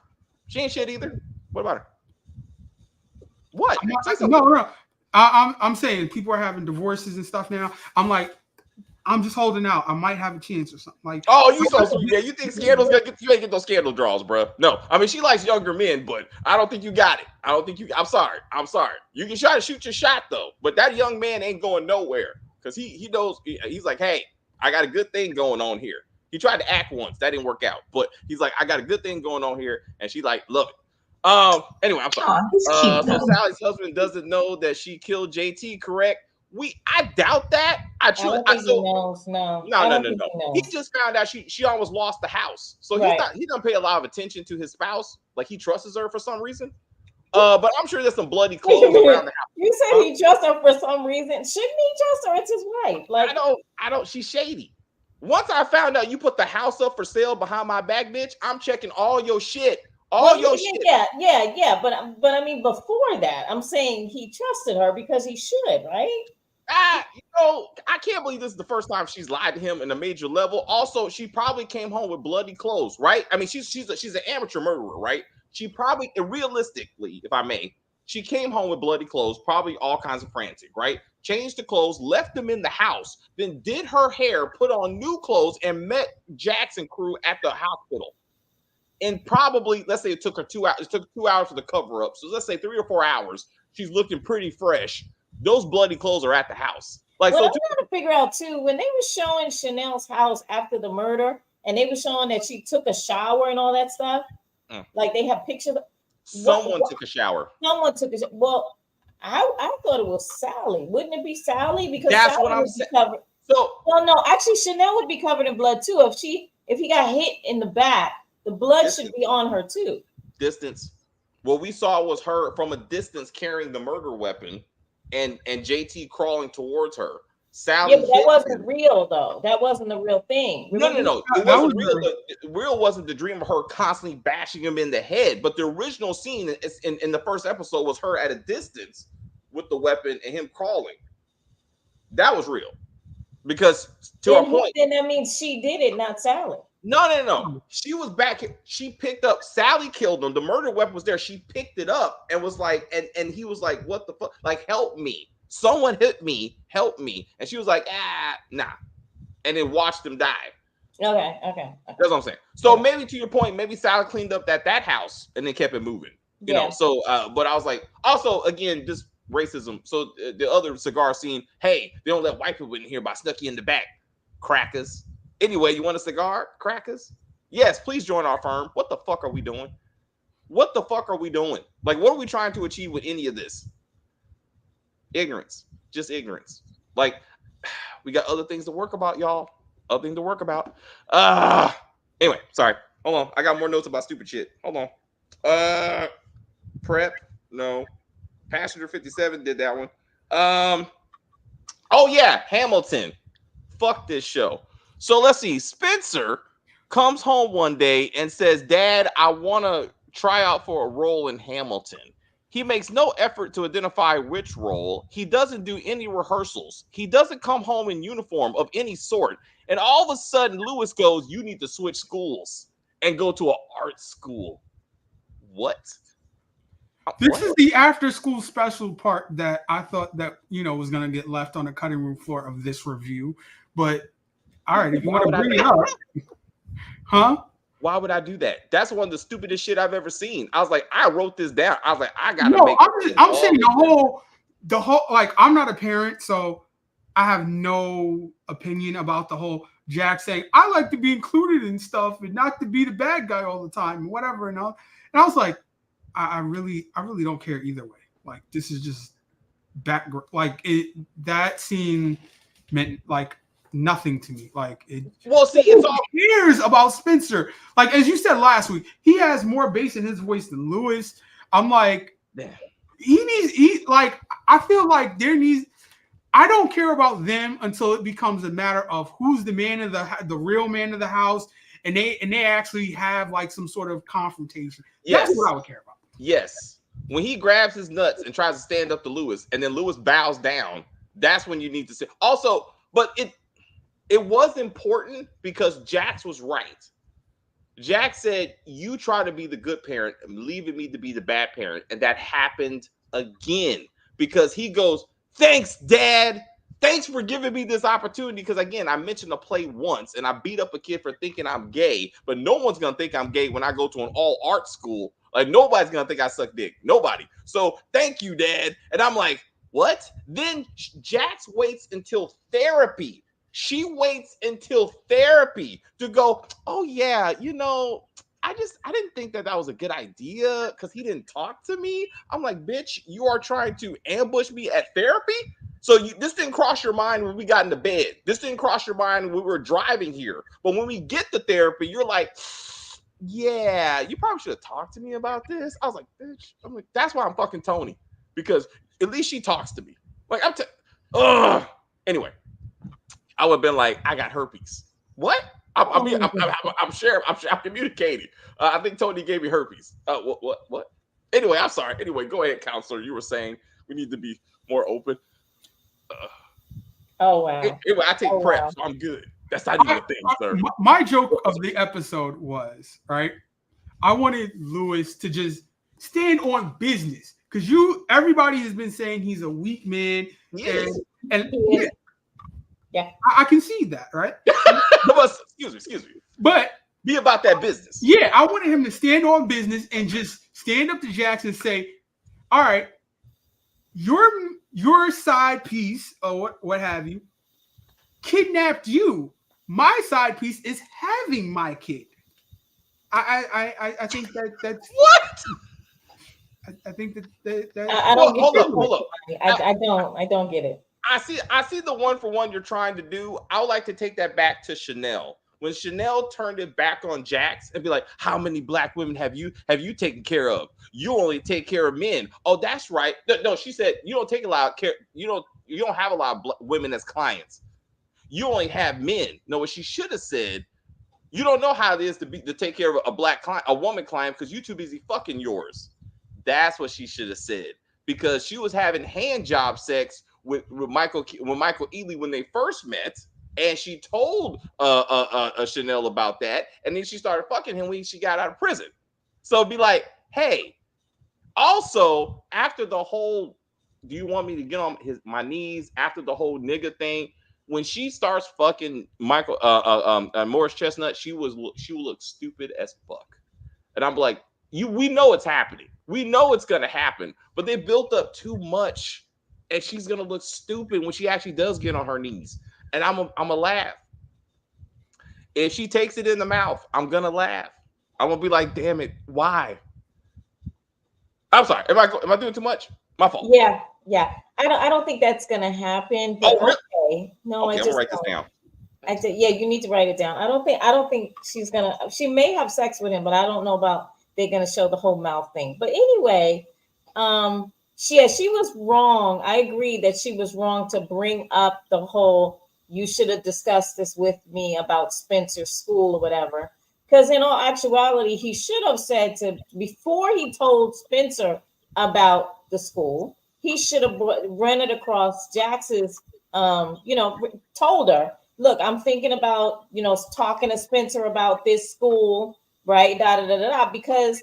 She ain't shit either. What about her? What? No. I'm saying people are having divorces and stuff now. I'm like, I'm just holding out. I might have a chance or something. Like, oh, you so sweet. Yeah, you think Scandal's gonna get you? Ain't get those scandal draws, bro. No, I mean she likes younger men, but I don't think you got it. I don't think you. I'm sorry. You can try to shoot your shot though, but that young man ain't going nowhere because he knows. He's like, hey, I got a good thing going on here. He tried to act once, that didn't work out, but he's like, I got a good thing going on here, and she like, love it. Anyway, I'm sorry. So Sally's husband doesn't know that she killed JT, correct? I doubt that. I don't think he knows. No. He just found out she almost lost the house. So he doesn't pay a lot of attention to his spouse. Like he trusts her for some reason. But I'm sure there's some bloody clothes around the house. You said he trusts her for some reason. Shouldn't he trust her? It's his wife. Like I don't. She's shady. Once I found out you put the house up for sale behind my back, bitch, I'm checking all your shit. Shit. Yeah. But I mean, before that, I'm saying he trusted her because he should, right? I can't believe this is the first time she's lied to him in a major level. Also, she probably came home with bloody clothes, right? I mean, she's an amateur murderer, right? She probably, realistically, if I may, she came home with bloody clothes, probably all kinds of frantic, right? Changed the clothes, left them in the house, then did her hair, put on new clothes, and met Jackson crew at the hospital. And probably, let's say it took her 2 hours. It took 2 hours for the cover up. So let's say 3 or 4 hours. She's looking pretty fresh. Those bloody clothes are at the house. Like, I'm trying to figure out too, when they were showing Chanel's house after the murder, and they were showing that she took a shower and all that stuff. Like they have pictures. Someone took a shower. Someone took a shower. Well, I thought it was Sally. Wouldn't it be Sally? Because that's Sally what I'm saying. Well, no, actually, Chanel would be covered in blood too. If he got hit in the back, the blood should be on her too. Distance. What we saw was her from a distance carrying the murder weapon, and JT crawling towards her. Sally. Yeah, but that wasn't real though. That wasn't the real thing. Remember? No. It wasn't real. The real wasn't the dream of her constantly bashing him in the head. But the original scene in the first episode was her at a distance with the weapon and him crawling. That was real. Because to our point, then that means she did it, not Sally. No. She was back. She picked up. Sally killed him. The murder weapon was there. She picked it up and was like, and he was like, "What the fuck? Like, help me! Someone hit me! Help me!" And she was like, nah. And then watched him die. Okay. That's what I'm saying. So maybe to your point, maybe Sally cleaned up that house and then kept it moving. You know. So, but I was like, also again, just racism. So the other cigar scene. Hey, they don't let white people in here, but I snuck you in the back, crackers. Anyway, you want a cigar, crackers? Yes, please join our firm. What the fuck are we doing? Like, what are we trying to achieve with any of this? Ignorance. Just ignorance. Like, we got other things to work about, y'all. Anyway, sorry. Hold on. I got more notes about stupid shit. Hold on. Prep. No. Passenger 57 did that one. Oh, yeah. Hamilton. Fuck this show. So let's see. Spencer comes home one day and says, Dad, I want to try out for a role in Hamilton. He makes no effort to identify which role. He doesn't do any rehearsals. He doesn't come home in uniform of any sort. And all of a sudden, Lewis goes, you need to switch schools and go to an art school. What? This is the after school special part that I thought that, was going to get left on the cutting room floor of this review. But all right, if you want to bring it up, huh? Why would I do that? That's one of the stupidest shit I've ever seen. I was like, I wrote this down. I was like, I gotta make. I'm saying the whole. Like, I'm not a parent, so I have no opinion about the whole Jack saying I like to be included in stuff and not to be the bad guy all the time and whatever and all. And I was like, I really don't care either way. Like, this is just background. Like, that scene meant like nothing to me. Like, it's all cares about Spencer. Like, as you said last week, he has more bass in his voice than Lewis. I'm like, I feel like I don't care about them until it becomes a matter of who's the man of the real man of the house, and they actually have like some sort of confrontation. Yes. That's what I would care about. Yes. When he grabs his nuts and tries to stand up to Lewis, and then Lewis bows down, that's when you need to say. Also, but it was important because Jax was right. Jax said, you try to be the good parent, leaving me to be the bad parent. And that happened again because he goes, thanks, Dad. Thanks for giving me this opportunity. Because again, I mentioned a play once and I beat up a kid for thinking I'm gay, but no one's going to think I'm gay when I go to an all art school. Like, nobody's going to think I suck dick. Nobody. So thank you, Dad. And I'm like, what? Then Jax waits until therapy. She waits until therapy to go, oh, yeah, I didn't think that was a good idea because he didn't talk to me. I'm like, bitch, you are trying to ambush me at therapy? So this didn't cross your mind when we got into bed. This didn't cross your mind when we were driving here. But when we get to therapy, you're like, yeah, you probably should have talked to me about this. I was like, bitch, that's why I'm fucking Tony. Because at least she talks to me. Like, anyway. I would have been like, I got herpes. What? I'm sharing. I'm communicating. I think Tony gave me herpes. What? Anyway, I'm sorry. Anyway, go ahead, counselor. You were saying we need to be more open. Oh wow. Anyway, I take prep, so I'm good. That's not even a thing, sir. My joke of the episode was, right, I wanted Lewis to just stand on business because everybody has been saying he's a weak man, and yeah, I can see that, right? Excuse me. But be about that business. Yeah, I wanted him to stand on business and just stand up to Jackson and say, all right, your side piece or what have you kidnapped you. My side piece is having my kid. I think that's what? I think that I don't hold up. I don't get it. I see the one for one you're trying to do. I would like to take that back to Chanel. When Chanel turned it back on Jax and be like, how many black women have you taken care of? You only take care of men. Oh, that's right. No, she said you don't take a lot of care. You don't have a lot of women as clients. You only have men. No, what she should have said, you don't know how it is to take care of a black client, a woman client, because you're too busy fucking yours. That's what she should have said, because she was having hand job sex with Michael Ealy when they first met, and she told Chanel about that, and then she started fucking him when she got out of prison. So it'd be like, hey, also after the whole, do you want me to get on my knees after the whole nigga thing? When she starts fucking Michael Morris Chestnut, she will look stupid as fuck, and I'm like, we know it's happening, we know it's gonna happen, but they built up too much. And she's gonna look stupid when she actually does get on her knees. And I'm a laugh. If she takes it in the mouth, I'm gonna laugh. I'm gonna be like, damn it, why? I'm sorry. Am I doing too much? My fault. Yeah. I don't think that's gonna happen. But really? Okay. No, okay, I just I'm gonna write this down. I said, yeah, you need to write it down. I don't think she's gonna. She may have sex with him, but I don't know about they're gonna show the whole mouth thing. But anyway, she was wrong. I agree that she was wrong to bring up the whole you should have discussed this with me about Spencer's school or whatever. Because in all actuality, he should have said to, before he told Spencer about the school, he should have run it across Jax's, told her, look, I'm thinking about, talking to Spencer about this school, right? Da da da da da. Because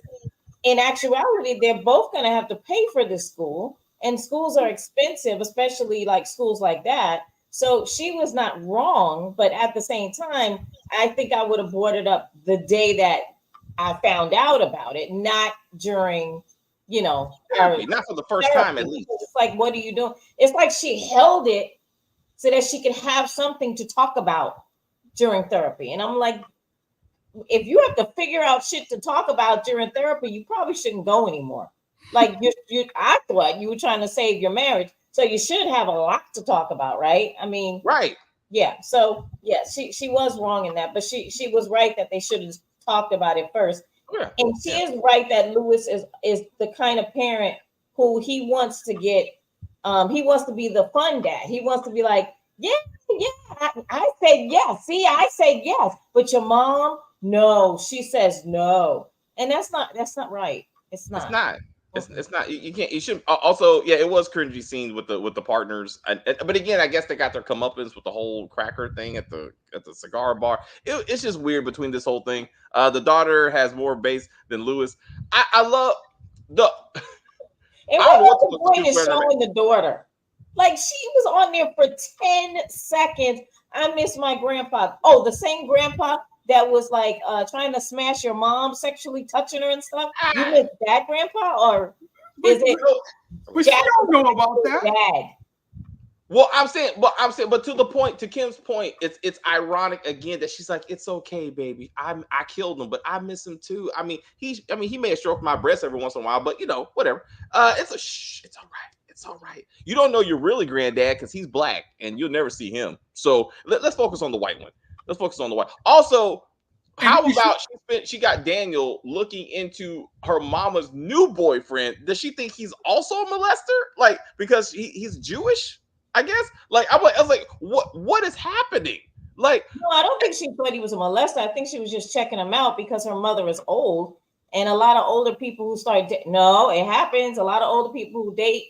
in actuality, they're both going to have to pay for this school, and schools are expensive, especially like schools like that. So she was not wrong, but at the same time, I think I would have brought it up the day that I found out about it, not during, our Therapy, not for the first time at therapy. least. It's like, what are you doing? It's like she held it so that she could have something to talk about during therapy. And I'm like, if you have to figure out shit to talk about during therapy, you probably shouldn't go anymore. Like I thought you were trying to save your marriage, so you should have a lot to talk about, right? I mean, Right. yeah. So yeah, she was wrong in that, but she was right that they should have talked about it first. Yeah. And she is right that Lewis is the kind of parent who he wants to get. He wants to be the fun dad. He wants to be like, yeah, I said yes. See, I said yes, but your mom, no, she says no, and that's not right. It's not. It's not. It's not. You can't. You should. Also, yeah, it was cringy scenes with the partners. But again, I guess they got their comeuppance with the whole cracker thing at the cigar bar. It's just weird between this whole thing. The daughter has more bass than Lewis. I love the. And what was the point of showing the daughter? Like, she was on there for 10 seconds. I miss my grandpa. Oh, the same grandpa that was like trying to smash your mom, sexually touching her and stuff. You miss that grandpa, or is it? But she don't know about that. Dad. Well, I'm saying, but to the point, to Kim's point, it's ironic again that she's like, it's okay, baby. I killed him, but I miss him too. I mean, he may have stroked my breast every once in a while, but whatever. It's all right. It's all right. You don't know your really granddad because he's black and you'll never see him. So let's focus on the white one. Let's focus on the white. Also, how about she got Daniel looking into her mama's new boyfriend? Does she think he's also a molester? Like, because he's Jewish? I guess. Like, I was like, what is happening? Like, no, I don't think she thought he was a molester. I think she was just checking him out because her mother is old, and a lot of older people who no, it happens. A lot of older people who date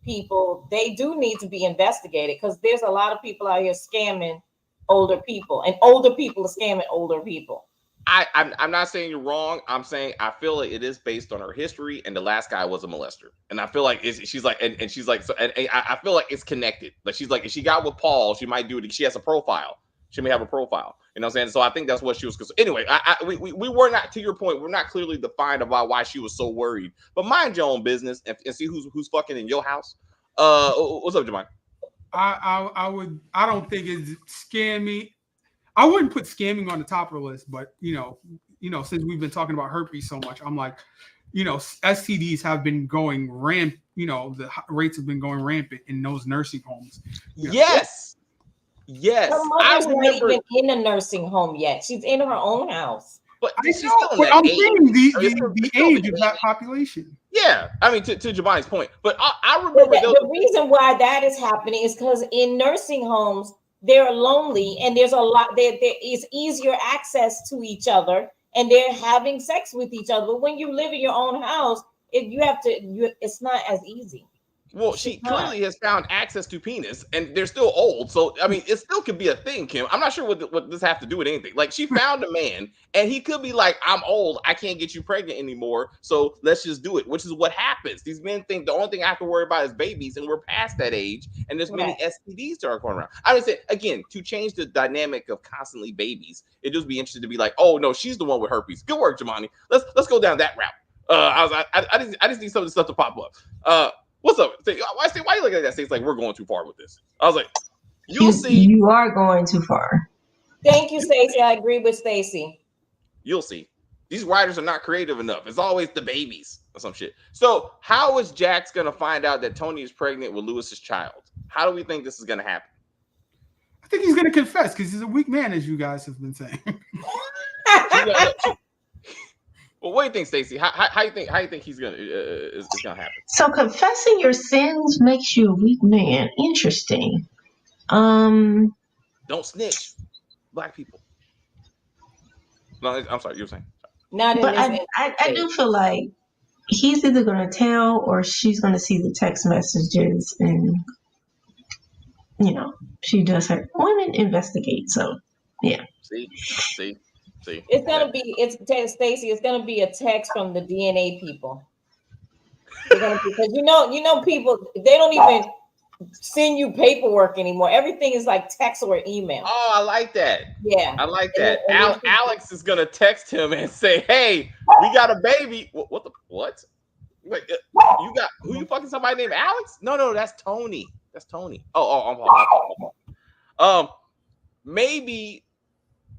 people, they do need to be investigated because there's a lot of people out here scamming older people, and older people are scamming older people. I'm not saying you're wrong. I'm saying I feel like it is based on her history, and the last guy was a molester, and I feel like she's like, and she's like, so, and I feel like it's connected. Like, she's like, if she got with Paul, she might do it. She has a profile. She may have a profile. You know what I'm saying? So I think that's what she was. Anyway, we were not, to your point, we're not clearly defined about why she was so worried. But mind your own business and see who's fucking in your house. What's up, Jamai? I don't think it's scammy. I wouldn't put scamming on the top of the list, but since we've been talking about herpes so much, I'm like, STDs have been going rampant. The rates have been going rampant in those nursing homes. Yes. Her mother's not even in a nursing home yet. She's in her own house. But I'm saying the age of that population. Yeah, I mean, to Jamai's point, but I remember the reason why that is happening is because in nursing homes, they're lonely, and there's a lot. There is easier access to each other, and they're having sex with each other. But when you live in your own house, it's not as easy. Well, she clearly has found access to penis, and they're still old. So, I mean, it still could be a thing, Kim. I'm not sure what this has to do with anything. Like, she found a man, and he could be like, I'm old. I can't get you pregnant anymore. So let's just do it, which is what happens. These men think the only thing I have to worry about is babies, and we're past that age, and there's many STDs that are going around. I would say, again, to change the dynamic of constantly babies, it'd just be interesting to be like, oh, no, she's the one with herpes. Good work, Jamani. Let's go down that route. I just need some of the stuff to pop up. What's up? Why you looking at that? It's like we're going too far with this. I was like, you'll see. You are going too far. Thank you, Stacey. I agree with Stacey. You'll see. These writers are not creative enough. It's always the babies or some shit. So how is Jax gonna find out that Tony is pregnant with Lewis's child? How do we think this is gonna happen? I think he's gonna confess because he's a weak man, as you guys have been saying. Well, what do you think, Stacey? How you think he's gonna is gonna happen? So confessing your sins makes you a weak man. Interesting. Don't snitch, black people. No, I'm sorry. You were saying. Not in But this I do feel like he's either going to tell or she's going to see the text messages, and she does her women investigate. So yeah. See. It's gonna be Stacy. It's gonna be a text from the DNA people. They're gonna because people they don't even send you paperwork anymore. Everything is like text or email. Oh, I like that. Yeah, I like And that. then Alex is gonna text him and say, "Hey, we got a baby." What the what? Wait, you got who you fucking somebody named Alex? No, that's Tony. That's Tony. Maybe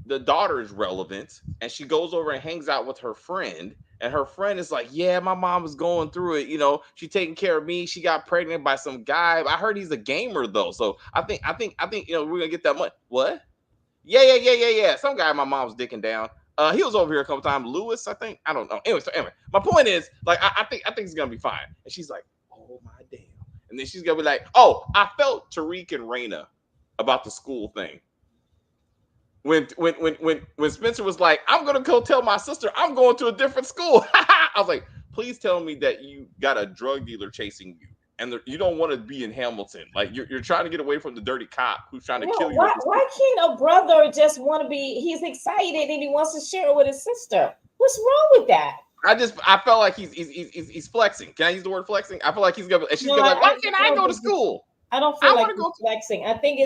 the daughter is relevant and she goes over and hangs out with her friend, and her friend is like, yeah, my mom was going through it, she taking care of me, she got pregnant by some guy. I heard he's a gamer though, so I think we're gonna get that money. What? Yeah, some guy my mom was dicking down. He was over here a couple times. Lewis, I think. I don't know. Anyway, my point is, like, I think it's gonna be fine. And she's like, oh my damn. And then she's gonna be like, oh, I felt Tariq and Raina about the school thing. When Spencer was like, I'm gonna go tell my sister I'm going to a different school. I was like, please tell me that you got a drug dealer chasing you and you don't want to be in Hamilton. Like you're trying to get away from the dirty cop who's trying to kill you. Why can't a brother just want to be? He's excited and he wants to share it with his sister. What's wrong with that? I felt like he's flexing. Can I use the word flexing? I feel like he's gonna. And she's gonna be like, why can't I go to school? I don't feel like he's flexing. I think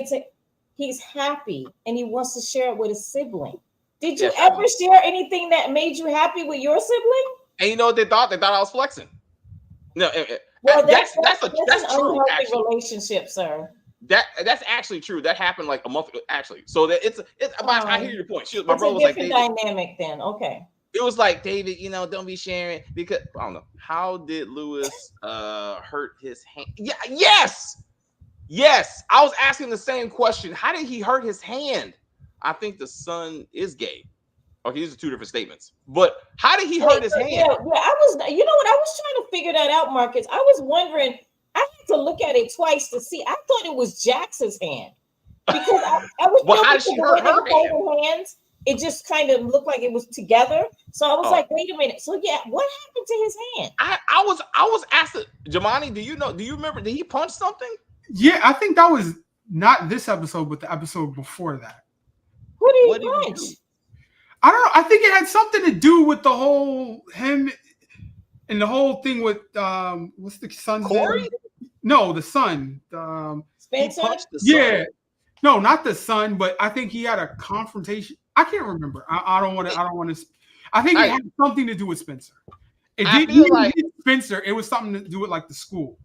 he's happy and he wants to share it with his sibling. Did you ever share anything that made you happy with your sibling? And you know what they thought? They thought I was flexing. No, well, that's true. Unhealthy relationship, sir. That's actually true. That happened like a month ago, actually. So that it's. I hear your point. My brother was like, dynamic then. Okay. It was like, David, don't be sharing because I don't know. How did Lewis hurt his hand? Yeah, yes. I was asking the same question. How did he hurt his hand? I think the son is gay. Okay, these are two different statements. But how did he hurt his hand? Yeah, I was. You know what? I was trying to figure that out, Marcus. I was wondering. I had to look at it twice to see. I thought it was Jax's hand because I was. Well, how did she hurt her hands? It just kind of looked like it was together. So I was like, wait a minute. So yeah, what happened to his hand? I was asking Jamani, do you remember? Did he punch something? Yeah, I think that was not this episode, but the episode before that. Who did he punch? I don't know. I think it had something to do with the whole him and the whole thing with what's the son's Corey? name? No, the son. Spencer? He punched the son. Yeah. No, not the son, but I think he had a confrontation. I can't remember. I don't want to. I think it had something to do with Spencer. It didn't like Spencer. It was something to do with like the school.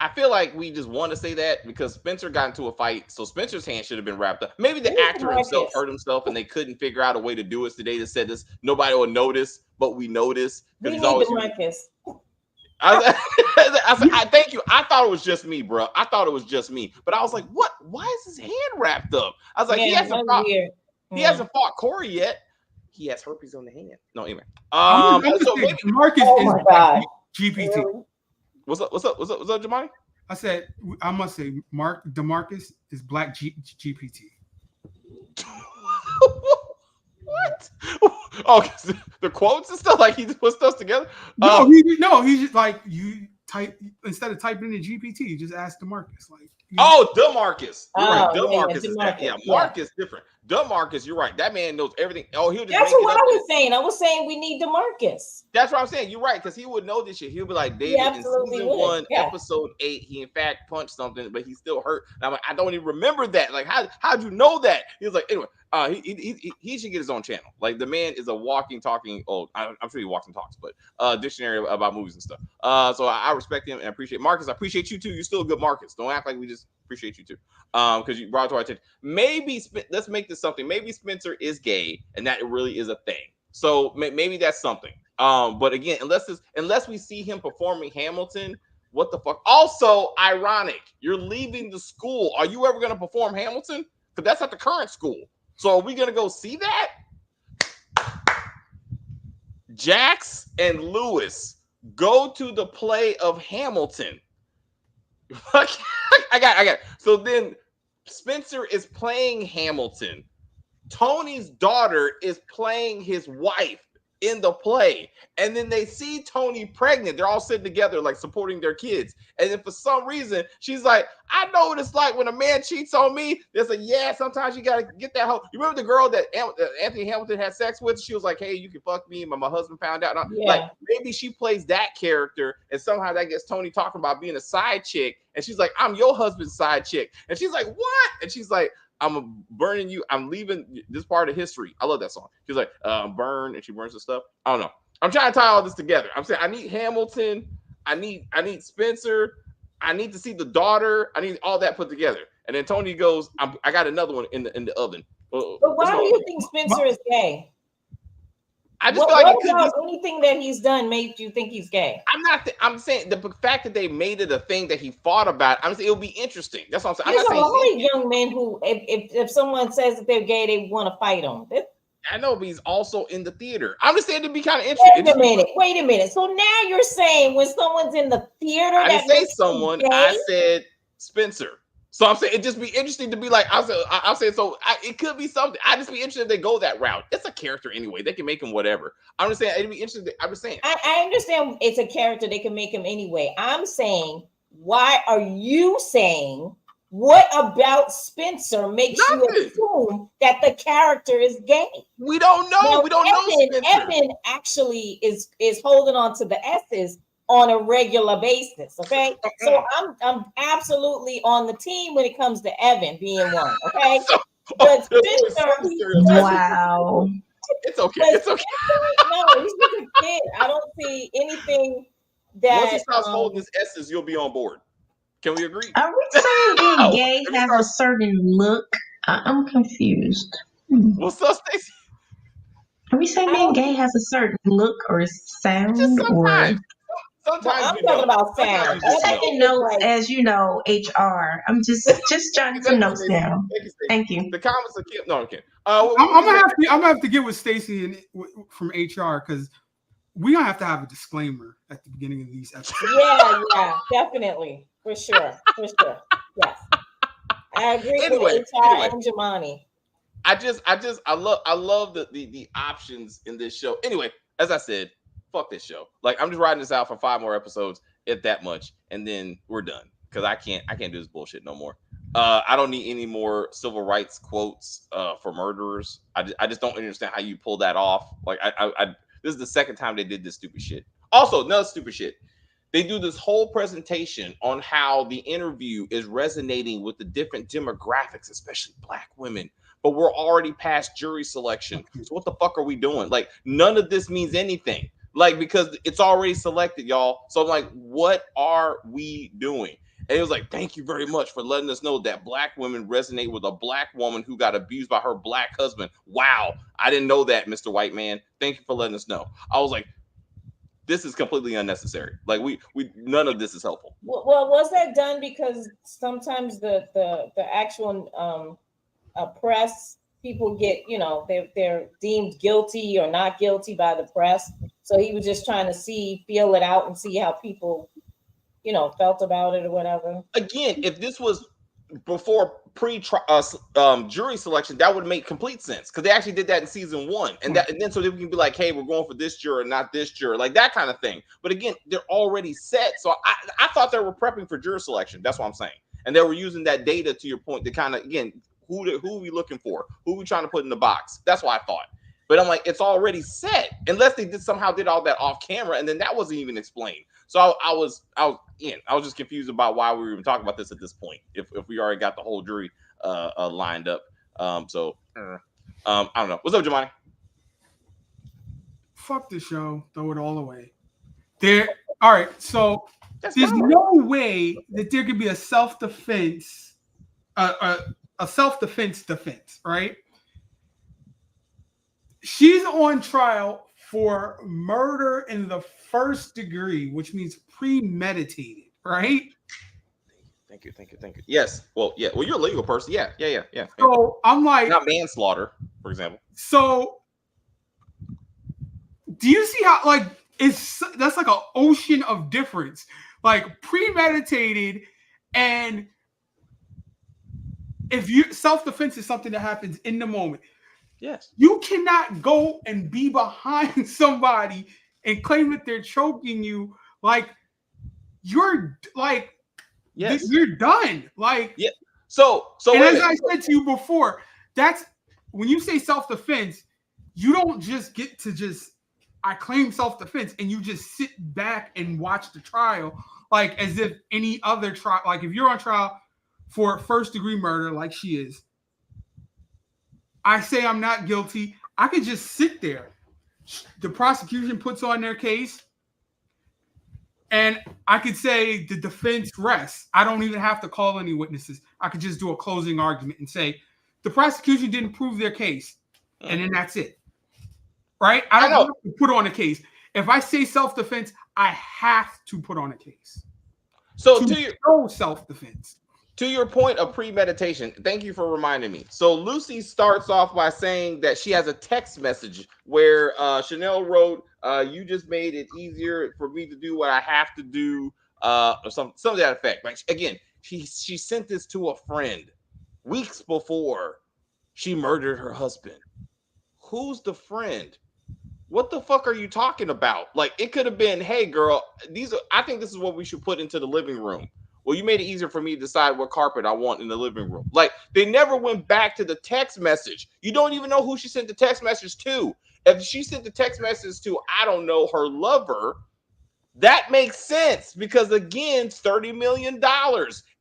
I feel like we just want to say that because Spencer got into a fight, so Spencer's hand should have been wrapped up. Maybe the actor himself hurt himself, and they couldn't figure out a way to do it. So they just said this. Nobody will notice, but we notice because he's always. I thank you. I thought it was just me, bro. I thought it was just me, but I was like, "What? Why is his hand wrapped up?" I was like, "He hasn't fought. He hasn't fought Corey yet. He has herpes on the hand." No, anyway. So maybe Marcus is Black GPT. Really? What's up, Jamani? I said I must say, DeMarcus is Black GPT. What? Oh, the quotes and stuff, like he puts stuff together. He's just like you type instead of typing in GPT, you just ask DeMarcus. Like, DeMarcus. You're right. DeMarcus is DeMarcus. that. Yeah, Marcus different. DeMarcus, you're right. That man knows everything. Oh, he'll just. That's what I was saying. I was saying we need DeMarcus. That's what I'm saying. You're right, because he would know this shit. He'll be like, David, in season 1, episode 8, he in fact punched something, but he still hurt. And I'm like, I don't even remember that. Like, how'd you know that? He was like, anyway, he should get his own channel. Like, the man is a walking, talking. Oh, I'm sure he walks and talks, but dictionary about movies and stuff. So I respect him and appreciate Marcus. I appreciate you too. You're still a good Marcus. Don't act like we just appreciate you too. Because you brought it to our attention. Maybe let's make this something. Maybe Spencer is gay, and that really is a thing. So maybe that's something. But again, unless we see him performing Hamilton, what the fuck? Also, ironic. You're leaving the school. Are you ever going to perform Hamilton? Because that's at the current school. So are we going to go see that? Jax and Lewis go to the play of Hamilton. I got it. So then Spencer is playing Hamilton. Tony's daughter is playing his wife in the play. And then they see Tony pregnant. They're all sitting together, like supporting their kids. And then for some reason, she's like, I know what it's like when a man cheats on me. There's a sometimes you got to get that whole. You remember the girl that Anthony Hamilton had sex with? She was like, hey, you can fuck me. My husband found out. Yeah. Like, maybe she plays that character, and somehow that gets Tony talking about being a side chick. And she's like, I'm your husband's side chick. And she's like, what? And she's like, I'm burning you. I'm leaving this part of history. I love that song. She's like, burn, and she burns the stuff. I don't know. I'm trying to tie all this together. I'm saying I need Hamilton. I need Spencer. I need to see the daughter. I need all that put together. And then Tony goes, I got another one in the oven. But why do you think Spencer is gay? I just feel like anything that he's done made you think he's gay. I'm saying the fact that they made it a thing that he fought about. I'm saying it'll be interesting. That's what I'm saying. There's a lot of young men who, if someone says that they're gay, they want to fight them. I know, but he's also in the theater. I'm just saying it'd be kind of interesting. Wait a minute. So now you're saying when someone's in the theater, I didn't say someone. I said Spencer. So I'm saying it'd just be interesting to be like, I'll say so. It could be something. I'd just be interested if they go that route. It's a character anyway. They can make him whatever. I'm just saying it'd be interesting. I'm just saying. I understand it's a character. They can make him anyway. I'm saying, why are you saying what about Spencer makes you assume that the character is gay? We don't know. Now, we don't know. Spencer. Evan actually is holding on to the S's on a regular basis, okay? So I'm absolutely on the team when it comes to Evan being one, okay? But Spencer, wow. It's okay. It's okay. No, he's just a kid. I don't see anything that once he starts holding his S's, you'll be on board. Can we agree? Are we saying being gay has a certain look? I'm confused. What's up, Stacey? Are we saying being gay has a certain look or sound? Just sometimes. Sometimes I'm talking about sound. I'm taking notes, as you know, HR. I'm just jotting some notes down. Thank you. The comments are cute. No, okay. I'm gonna have to get with Stacey from HR because we're gonna have to have a disclaimer at the beginning of these episodes. Yeah, definitely, for sure. Yes, I agree with HR and Jamani. I love the options in this show. Anyway, as I said, fuck this show. Like, I'm just riding this out for 5 more episodes, if that much, and then we're done. Because I can't do this bullshit no more. I don't need any more civil rights quotes for murderers. I just don't understand how you pull that off. Like, this is the second time they did this stupid shit. Also, another stupid shit. They do this whole presentation on how the interview is resonating with the different demographics, especially Black women. But we're already past jury selection. So what the fuck are we doing? Like, none of this means anything. Like, because it's already selected, y'all. So I'm like, what are we doing? And it was like, thank you very much for letting us know that Black women resonate with a Black woman who got abused by her Black husband. Wow. I didn't know that, Mr. White Man. Thank you for letting us know. I was like, this is completely unnecessary. Like, we none of this is helpful. Well, was that done because sometimes the actual press people get, they're deemed guilty or not guilty by the press. So he was just trying to feel it out and see how people, felt about it or whatever. Again, if this was before jury selection, that would make complete sense because they actually did that in season 1, and then so they can be like, hey, we're going for this juror, not this juror, like that kind of thing. But again, they're already set. So I thought they were prepping for jury selection. That's what I'm saying, and they were using that data to your point to kind of again. Who are we looking for? Who are we trying to put in the box? That's what I thought. But I'm like, it's already set. Unless they somehow did all that off camera, and then that wasn't even explained. So I was just confused about why we were even talking about this at this point. If we already got the whole jury lined up. I don't know. What's up, Jamani? Fuck the show. Throw it all away. All right. So there's no way that there could be a self-defense. A self-defense defense, right? She's on trial for murder in the first degree, which means premeditated, right? Thank you. Yes. Well, yeah. Well, you're a legal person. Yeah. So I'm like, not manslaughter, for example. So do you see how that's like an ocean of difference? Like premeditated and if you self-defense is something that happens in the moment, Yes. you cannot go and be behind somebody and claim that they're choking you. Like you're like Yes. you're done. Like Yeah. So and wait a as I minute. said to you before, that's when you say self-defense, you don't just get to just I claim self-defense and you just sit back and watch the trial like as if any other trial, like if you're on trial for first-degree murder, like she is, I say I'm not guilty. I could just sit there. The prosecution puts on their case, and I could say the defense rests. I don't even have to call any witnesses. I could just do a closing argument and say the prosecution didn't prove their case, and then that's it. Right? I don't have to put on a case. If I say self-defense, I have to put on a case. So to show self-defense. To your point of premeditation, thank you for reminding me. So Lucy starts off by saying that she has a text message where Chanel wrote, "You just made it easier for me to do what I have to do," or some of that effect. Like again, she sent this to a friend weeks before she murdered her husband. Who's the friend? What the fuck are you talking about? Like it could have been, "Hey girl, I think this is what we should put into the living room." Well, you made it easier for me to decide what carpet I want in the living room. Like they never went back to the text message. You don't even know who she sent the text message to. If she sent the text message to, I don't know, her lover, that makes sense because again, $30 million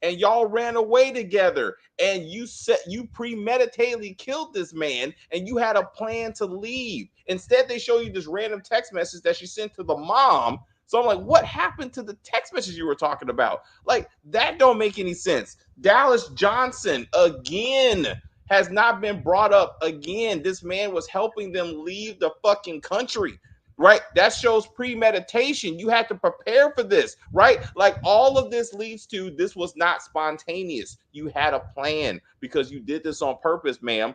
and y'all ran away together and you premeditatedly killed this man and you had a plan to leave. Instead, they show you this random text message that she sent to the mom. So I'm like, what happened to the text message you were talking about? Like, that don't make any sense. Dallas Johnson, again, has not been brought up again. This man was helping them leave the fucking country, right? That shows premeditation. You had to prepare for this, right? Like, all of this leads to this was not spontaneous. You had a plan because you did this on purpose, ma'am.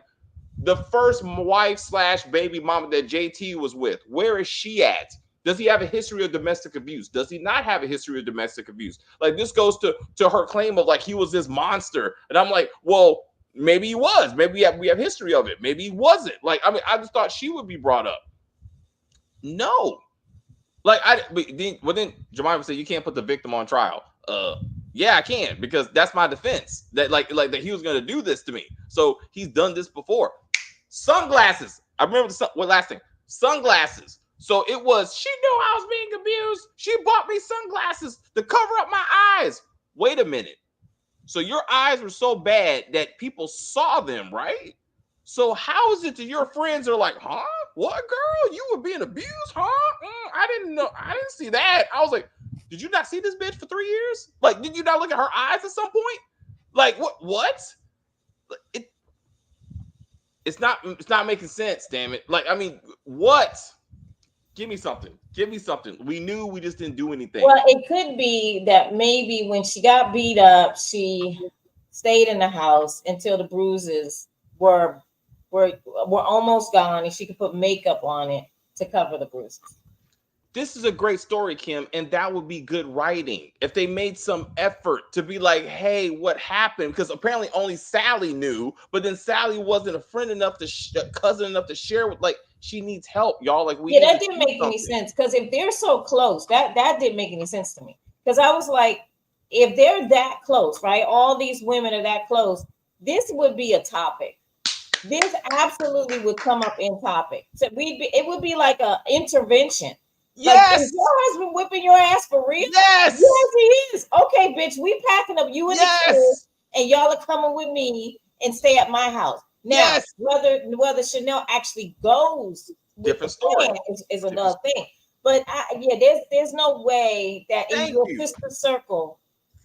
The first wife / baby mama that JT was with, where is she at? Does he have a history of domestic abuse? Does he not have a history of domestic abuse? Like this goes to her claim of like he was this monster. And I'm like, well, maybe he was. Maybe we have history of it. Maybe he wasn't. Like, I mean, I just thought she would be brought up. No. Like, then Jemima said you can't put the victim on trial. Yeah, I can because that's my defense. That like that he was gonna do this to me. So he's done this before. Sunglasses. I remember what last thing? Sunglasses. So it was, she knew I was being abused. She bought me sunglasses to cover up my eyes. Wait a minute. So your eyes were so bad that people saw them, right? So how is it that your friends are like, huh? What, girl? You were being abused, huh? I didn't know. I didn't see that. I was like, did you not see this bitch for 3 years? Like, did you not look at her eyes at some point? Like, what? It's not making sense, damn it. Like, I mean, what? Give me something. Give me something. We knew, we just didn't do anything. Well, it could be that maybe when she got beat up, she stayed in the house until the bruises were almost gone, and she could put makeup on it to cover the bruises. This is a great story, Kim, and that would be good writing if they made some effort to be like, hey, what happened? Because apparently only Sally knew, but then Sally wasn't a friend enough cousin enough to share with. Like, she needs help, y'all. Like, that didn't make any sense because if they're so close, that didn't make any sense to me. Because I was like, if they're that close, right? All these women are that close. This would be a topic. This absolutely would come up in topic. So it would be like a intervention. Yes. Like, is your husband whipping your ass for real? Yes. Yes, he is. Okay, bitch, we packing up you and the kids, and y'all are coming with me and stay at my house. Now, whether Chanel actually goes with different story is another thing. But there's no way that in your sister circle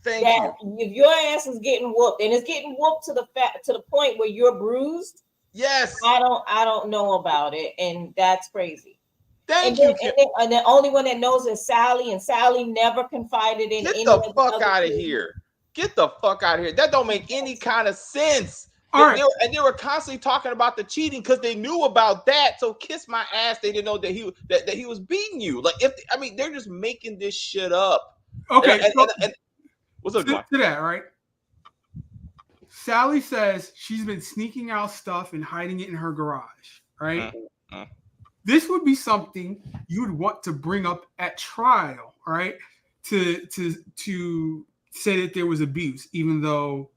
if your ass is getting whooped and it's getting whooped to the point where you're bruised. Yes, I don't know about it, and that's crazy. Thank you. And the only one that knows is Sally, and Sally never confided in any. Get the fuck out of here! Get the fuck out of here! That don't make any kind of sense. They were constantly talking about the cheating because they knew about that. So kiss my ass. They didn't know that he was beating you. Like they're just making this shit up. Okay. And what's up, to that, right? Sally says she's been sneaking out stuff and hiding it in her garage, right? Mm. This would be something you would want to bring up at trial, right? To say that there was abuse, even though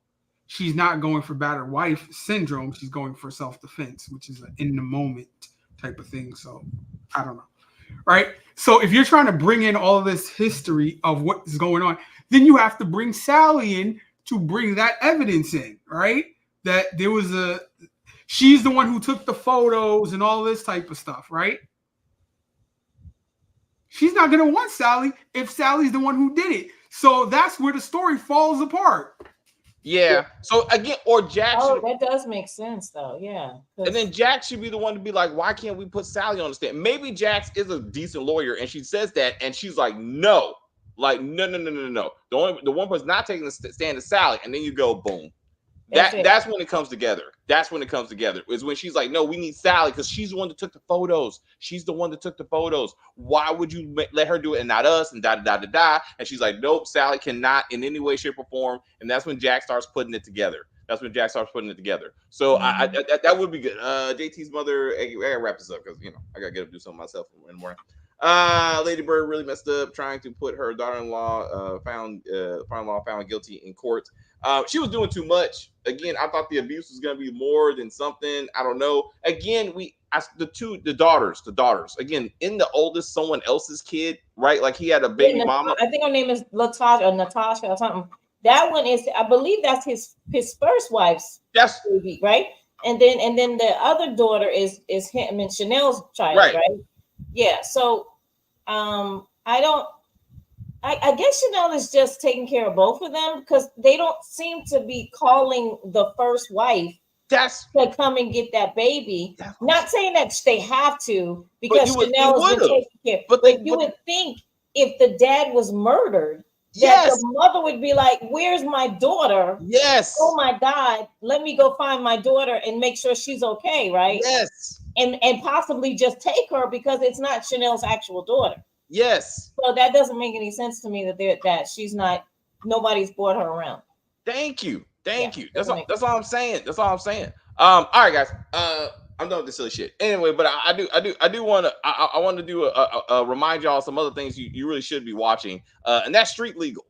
she's not going for battered wife syndrome, she's going for self-defense, which is an in the moment type of thing. So I don't know. Right? So if you're trying to bring in all of this history of what is going on, then you have to bring Sally in to bring that evidence in, right? That there was she's the one who took the photos and all this type of stuff, right? She's not going to want Sally if Sally's the one who did it. So that's where the story falls apart. Yeah. So again, or Jack. Oh, that does make sense, though. Yeah. And then Jax should be the one to be like, why can't we put Sally on the stand? Maybe Jax is a decent lawyer, and she says that, and she's like, no. Like, no. The one person not taking the stand is Sally, and then you go, boom. That's when it comes together. That's when it comes together. Is when she's like, no, we need Sally because she's the one that took the photos. She's the one that took the photos. Why would you let her do it and not us? And da. And she's like, nope, Sally cannot in any way, shape, or form. And that's when Jack starts putting it together. So I that would be good. JT's mother, I gotta wrap this up because I gotta get up and do something myself in the morning. Lady Bird really messed up trying to put her daughter-in-law found guilty in court. She was doing too much. Again, I thought the abuse was gonna be more than something. I don't know. Again, the daughters. Again, in the oldest, someone else's kid, right? Like he had a baby mama. I think her name is Natasha or something. That one is, I believe that's his first wife's baby, right? And then the other daughter is him and Chanel's child, right? Yeah. So I guess Chanel is just taking care of both of them because they don't seem to be calling the first wife to come and get that baby. Not saying that they have to because Chanel has been taking care. But you would think if the dad was murdered, that the mother would be like, where's my daughter? Yes. Oh my God, let me go find my daughter and make sure she's okay, right? Yes. And possibly just take her because it's not Chanel's actual daughter. Yes. So that doesn't make any sense to me that she's not, nobody's brought her around. Thank you. That's all I'm saying. All right, guys. I'm done with this silly shit. Anyway, but I do want to I want to do a remind y'all some other things you really should be watching. And that's Street Legal.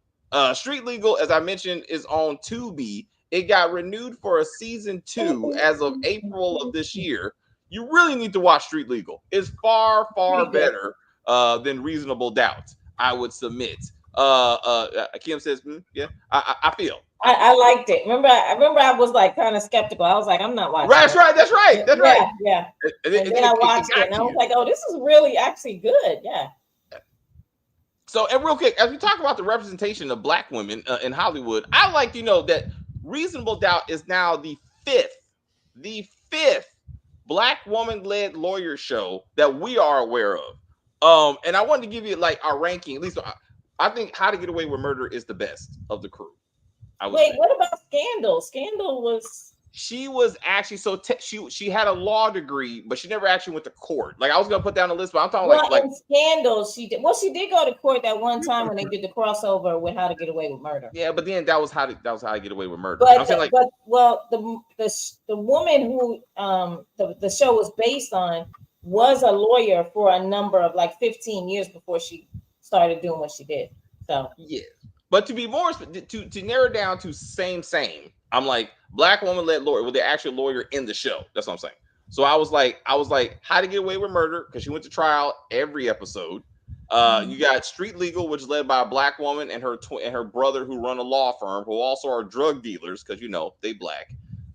Street Legal, as I mentioned, is on Tubi. It got renewed for a season 2 as of April of this year. You really need to watch Street Legal. It's far better than Reasonable Doubt, I would submit. Kim says, yeah, I feel. I liked it. Remember I was like kind of skeptical. I was like, I'm not watching. That's right. Yeah. And then I watched it, and I was like, oh, this is really actually good. Yeah. So, and real quick, as we talk about the representation of Black women in Hollywood, I like to know that Reasonable Doubt is now the fifth Black woman-led lawyer show that we are aware of. And I wanted to give you like our ranking. At least I think How to Get Away with Murder is the best of the crew. What about Scandal? Scandal was. She was actually she had a law degree, but she never actually went to court. Like I was gonna put down the list, but I'm talking like Scandal. She did. Well, she did go to court that one time when they did the crossover with How to Get Away with Murder. Yeah, but then that was how to Get Away with Murder. But the woman who the show was based on was a lawyer for a number of like 15 years before she started doing what she did. So yeah. But to be more to narrow down to same, I'm like Black woman led lawyer with the actual lawyer in the show. That's what I'm saying. So I was like, How to Get Away with Murder because she went to trial every episode. You got Street Legal, which is led by a Black woman and her brother who run a law firm who also are drug dealers because they Black.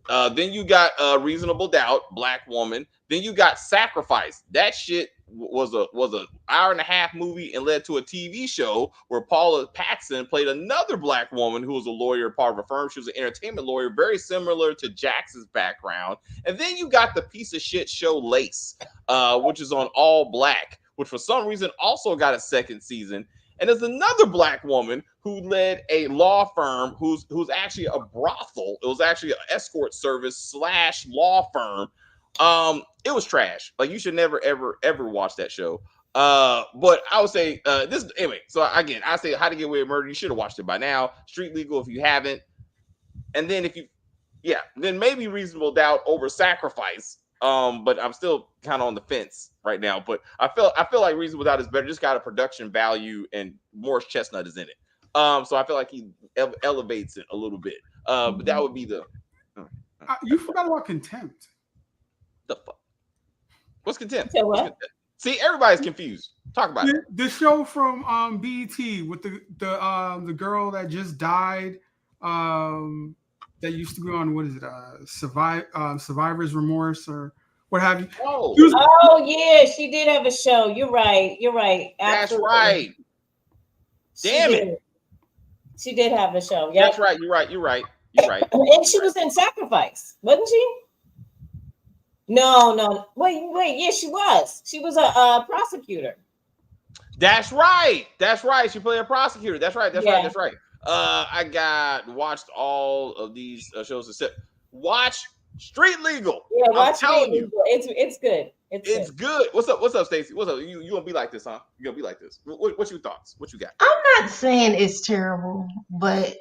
Then you got Reasonable Doubt, Black woman. Then you got Sacrifice. That shit was a hour-and-a-half movie and led to a TV show where Paula Patton played another Black woman who was a lawyer, part of a firm. She was an entertainment lawyer, very similar to Jax's background. And then you got the piece of shit show Lace, which is on All Black, which for some reason also got a second season. And there's another Black woman who led a law firm who's actually a brothel. It was actually an escort service / law firm. It was trash. Like you should never, ever watch that show. But I would say this anyway. So again, I say How to Get Away with Murder. You should have watched it by now. Street Legal if you haven't. And then if you Yeah, then maybe reasonable doubt over sacrifice. But I'm still kind of on the fence right now. But I feel like reasonable doubt is better. Just got a production value, and Morris Chestnut is in it. So I feel like he elevates it a little bit. But that would be You forgot about Contempt. the fuck. What's Contempt? You said What's what? Contempt? See, everybody's confused. Talk about it. The show from BET with the girl that just died. That used to be on, what is it? Survivor's Remorse or what have you. Oh, Oh yeah, she did have a show. You're right. You're right. that's Absolutely. right. Damn it. She did have a show. Yep. That's right. You're right. You're right. You're right. And she was in Sacrifice, wasn't she? No. Wait. Yeah, she was. She was a prosecutor. That's right. That's right. She played a prosecutor. That's right. That's Yeah. right. That's right. I watched all of these shows except watch Street Legal. Yeah, I'm watch telling it. you, It's good. it's good. What's up? What's up, Stacey? What's up? You gonna be like this, huh? You gonna be like this? What's your thoughts? What you got? I'm not saying it's terrible, but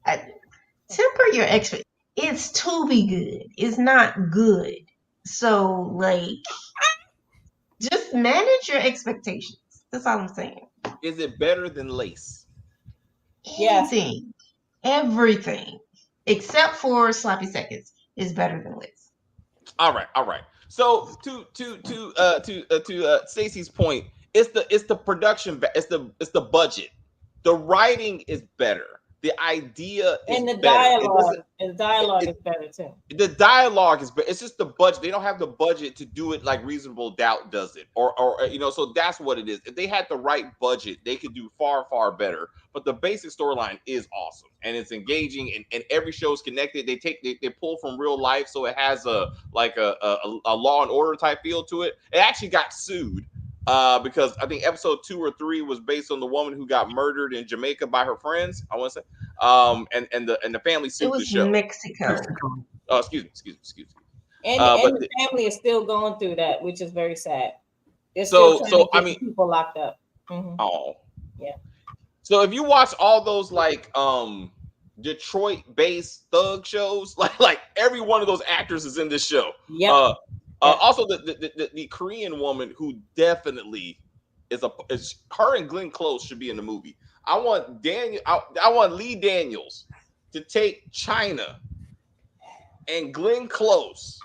temper your expectations. It's to be good. It's not good. So, like, just manage your expectations. That's all I'm saying. Is it better than Lace? Yes. Anything, everything, except for Sloppy Seconds, is better than Liz. All right. So to Stacey's point, it's the production, it's the budget. The writing is better. The idea is And the better. dialogue is better too. The dialogue is better. It's just the budget. They don't have the budget to do it like Reasonable Doubt does it, or so that's what it is. If they had the right budget, they could do far better. But the basic storyline is awesome and it's engaging, and every show is connected. They pull from real life, so it has a Law and Order type feel to it. It actually got sued. Because I think episode 2 or 3 was based on the woman who got murdered in Jamaica by her friends. I want to say, and the family sued It the was show. Mexico. Oh, excuse me. And But the family is still going through that, which is very sad. They're So- still so, trying to I get people locked up. Mhm. Oh, Yeah. So if you watch all those like Detroit-based thug shows, like every one of those actors is in this show. Yep. Also, the Korean woman who definitely is her and Glenn Close should be in the movie. I want Lee Daniels to take China and Glenn Close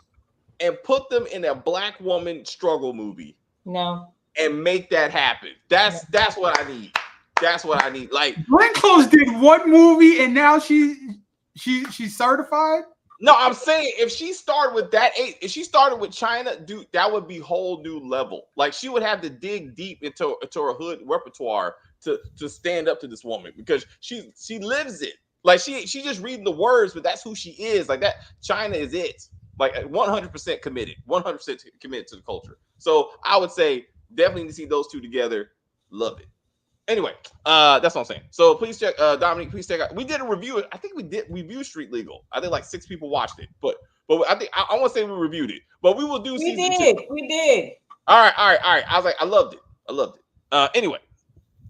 and put them in a black woman struggle movie No. and make that happen. That's what I need. That's what I need. Like Glenn Close did one movie and now she's certified. No, I'm saying if she started with if she started with China, dude, that would be whole new level. Like she would have to dig deep into her hood repertoire to stand up to this woman because she lives it. Like she just reading the words, but that's who she is. Like that, China is it. Like 100% committed, 100% committed to the culture. So I would say definitely need to see those two together. Love it. Anyway, that's what I'm saying. So please check, Dominique. Please check out. We did a review. I think we did review Street Legal. I think like 6 people watched it, but I think I want to say we reviewed it. But we will do. We did. All right. I was like, I loved it. Anyway.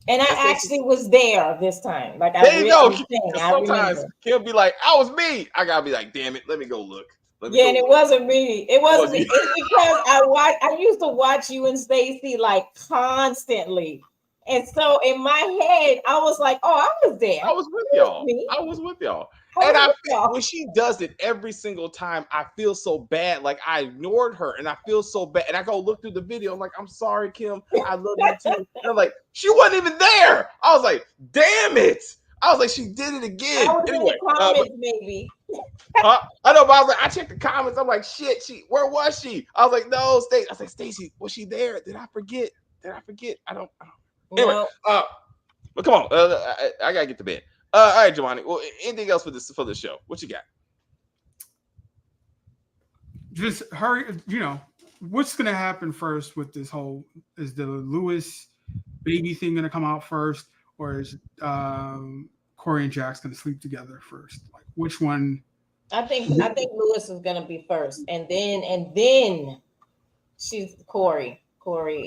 And I actually was there this time. Like I there you really go. Sometimes he'll be like, "I was me." I gotta be like, "Damn it, let me go look." It wasn't me. It wasn't me. It's because I used to watch you and Stacey like constantly. And so in my head, I was like, "Oh, I was there. I was with y'all. When she does it every single time, I feel so bad. Like I ignored her, and I feel so bad. And I go look through the video. I'm like, "I'm sorry, Kim. I love you too." And I'm like, "She wasn't even there." I was like, "Damn it!" I was like, "She did it again." I was anyway, in the comments, maybe. I know, but I was like, I checked the comments. I'm like, "Shit, where was she?" I was like, "No, Stacey." I was like, "Stacey, was she there? Did I forget? I don't." Anyway, No. but come on, I gotta get to bed. All right, Giovanni. Well, anything else for this show? What you got? Just hurry. What's gonna happen first with this whole? Is the Lewis baby thing gonna come out first, or is Corey and Jax gonna sleep together first? Like which one? I think Lewis is gonna be first, and then she's Corey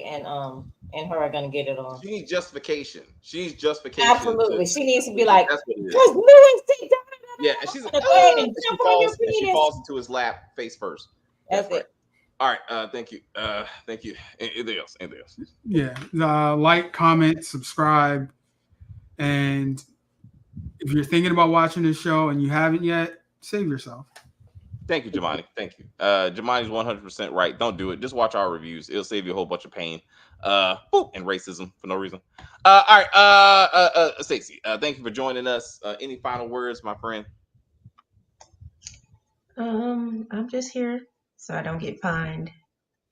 and her are gonna get it on. She needs justification. Absolutely, she needs to be like, that's what it is. because Lewis did Yeah, and she's like, Now go ahead and and jump on your she penis. falls into his lap face first. That's That's right. it. All right. Thank you. Thank you. Anything else? Anything else? Yeah. Like, comment, subscribe, and if you're thinking about watching this show and you haven't yet, save yourself. Thank you, Jamani. Thank you. Jamani's 100% right. Don't do it. Just watch our reviews. It'll save you a whole bunch of pain. Boop, and racism for no reason. All right. Stacey, thank you for joining us. Any final words, my friend? I'm just here so I don't get fined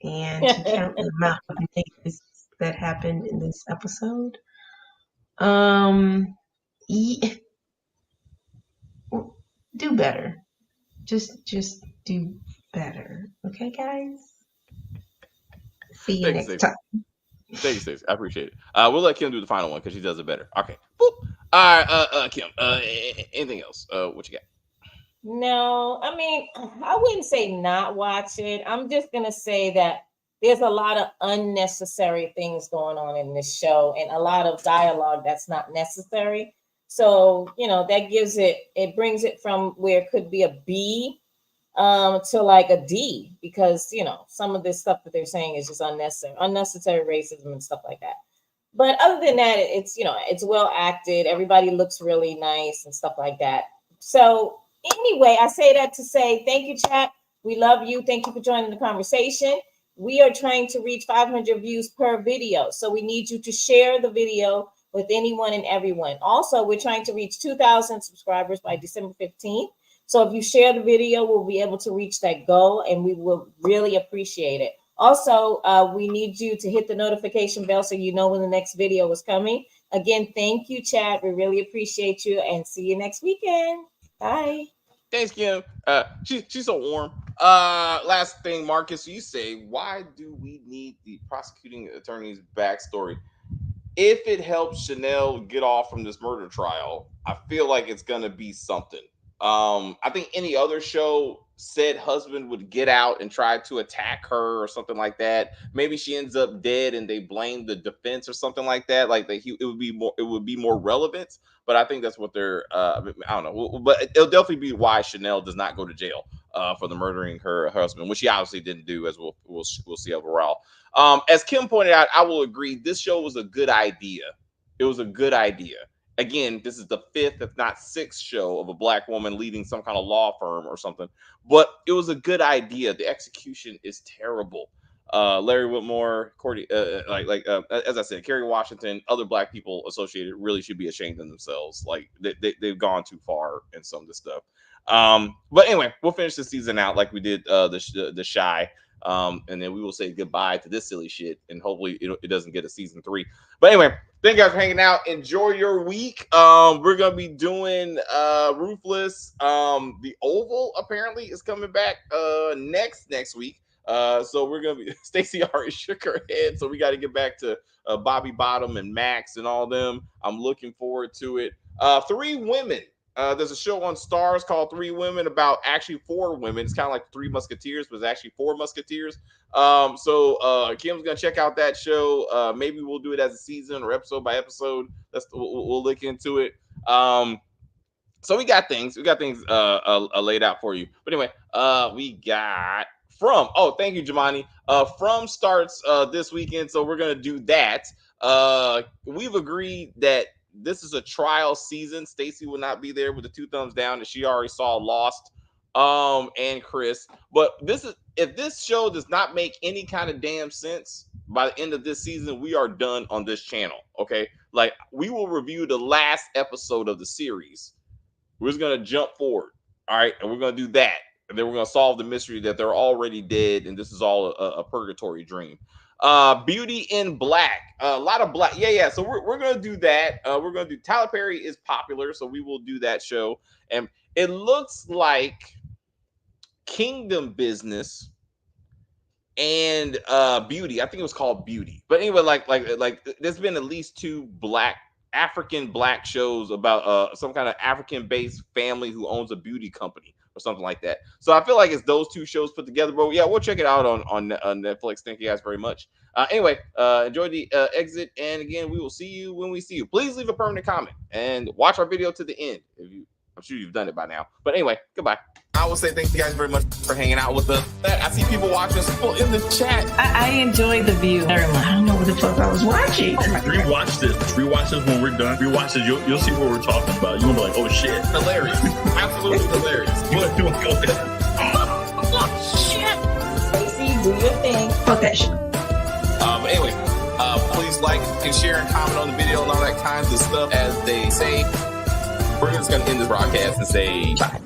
and to count the amount of things that happened in this episode. Ye- do better. Just do better. Okay, guys? See you Thank you, next Stacey. time. Thank you, Stacey. I appreciate it. We'll let Kim do the final one because she does it better. Okay. Boop. All right. Kim. Anything else? What you got? No, I mean, I wouldn't say not watch it. I'm just gonna say that there's a lot of unnecessary things going on in this show and a lot of dialogue that's not necessary. So, that it brings it from where it could be a B to like a D because, some of this stuff that they're saying is just unnecessary racism and stuff like that. But other than that, it's well acted. Everybody looks really nice and stuff like that. So anyway, I say that to say thank you, chat. We love you. Thank you for joining the conversation. We are trying to reach 500 views per video. So we need you to share the video with anyone and everyone. Also, we're trying to reach 2,000 subscribers by December 15th. So if you share the video, we'll be able to reach that goal and we will really appreciate it. Also, we need you to hit the notification bell so you know when the next video is coming. Again, thank you, Chad. We really appreciate you and see you next weekend. Bye. Thanks, Kim. She's so warm. Last thing, Marcus, you say, why do we need the prosecuting attorney's backstory? If it helps Chanel get off from this murder trial, I feel like it's gonna be something. I think any other show, said husband would get out and try to attack her or something like that. Maybe she ends up dead and they blame the defense or something like that. Like it would be more relevant. But I think that's what they're. I don't know, but it'll definitely be why Chanel does not go to jail for the murdering her husband, which she obviously didn't do, as we'll see overall. As Kim pointed out, I will agree. This show was a good idea. It was a good idea. Again, this is the fifth, if not sixth, show of a black woman leading some kind of law firm or something. But it was a good idea. The execution is terrible. Larry Whitmore, Cordy, as I said, Kerry Washington, other black people associated really should be ashamed of themselves. Like they've gone too far in some of this stuff. But anyway, we'll finish the season out like we did the Shy. And then we will say goodbye to this silly shit, and hopefully it doesn't get a season 3. But anyway, thank you guys for hanging out. Enjoy your week. We're gonna be doing Ruthless. The Oval apparently is coming back next week. So we're gonna be Stacey already shook her head, so we got to get back to Bobby Bottom and Max and all them. I'm looking forward to it. 3 Women. There's a show on Stars called 3 Women about actually 4 women. It's kind of like 3 Musketeers, but it's actually 4 Musketeers. So Kim's gonna check out that show. Maybe we'll do it as a season or episode by episode. We'll look into it. So we got things laid out for you. But anyway, we got thank you, Jamani. From starts this weekend, so we're gonna do that. We've agreed that this is a trial season. Stacy will not be there with the 2 thumbs down that she already saw Lost and Chris. But if this show does not make any kind of damn sense by the end of this season, we are done on this channel. Okay, like we will review the last episode of the series. We're just gonna jump forward, all right, and we're gonna do that, and then we're gonna solve the mystery that they're already dead, and this is all a purgatory dream. Beauty in Black, a lot of black, yeah. So we're gonna do that. We're gonna do Tyler Perry is popular, so we will do that show, and it looks like Kingdom Business and Beauty. I think it was called Beauty, but anyway, like there's been at least 2 African black shows about some kind of African based family who owns a beauty company or something like that. So I feel like it's those 2 shows put together. But yeah, we'll check it out on Netflix. Thank you guys very much. Anyway, enjoy the exit, and again, we will see you when we see you. Please leave a permanent comment and watch our video to the end. I'm sure you've done it by now. But anyway, goodbye. I will say thank you guys very much for hanging out with us. I see people watching, people in the chat. I enjoy The View very much. I don't know what the fuck I was watching. Rewatch this. Rewatch this when we're done. Rewatch this. You'll see what we're talking about. You'll be like, oh shit. Hilarious. Absolutely hilarious. What do I go there? Stacey, do your thing. Fuck that shit. Anyway, please like and share and comment on the video and all that kinds of stuff. As they say, we're just going to end this broadcast and say bye.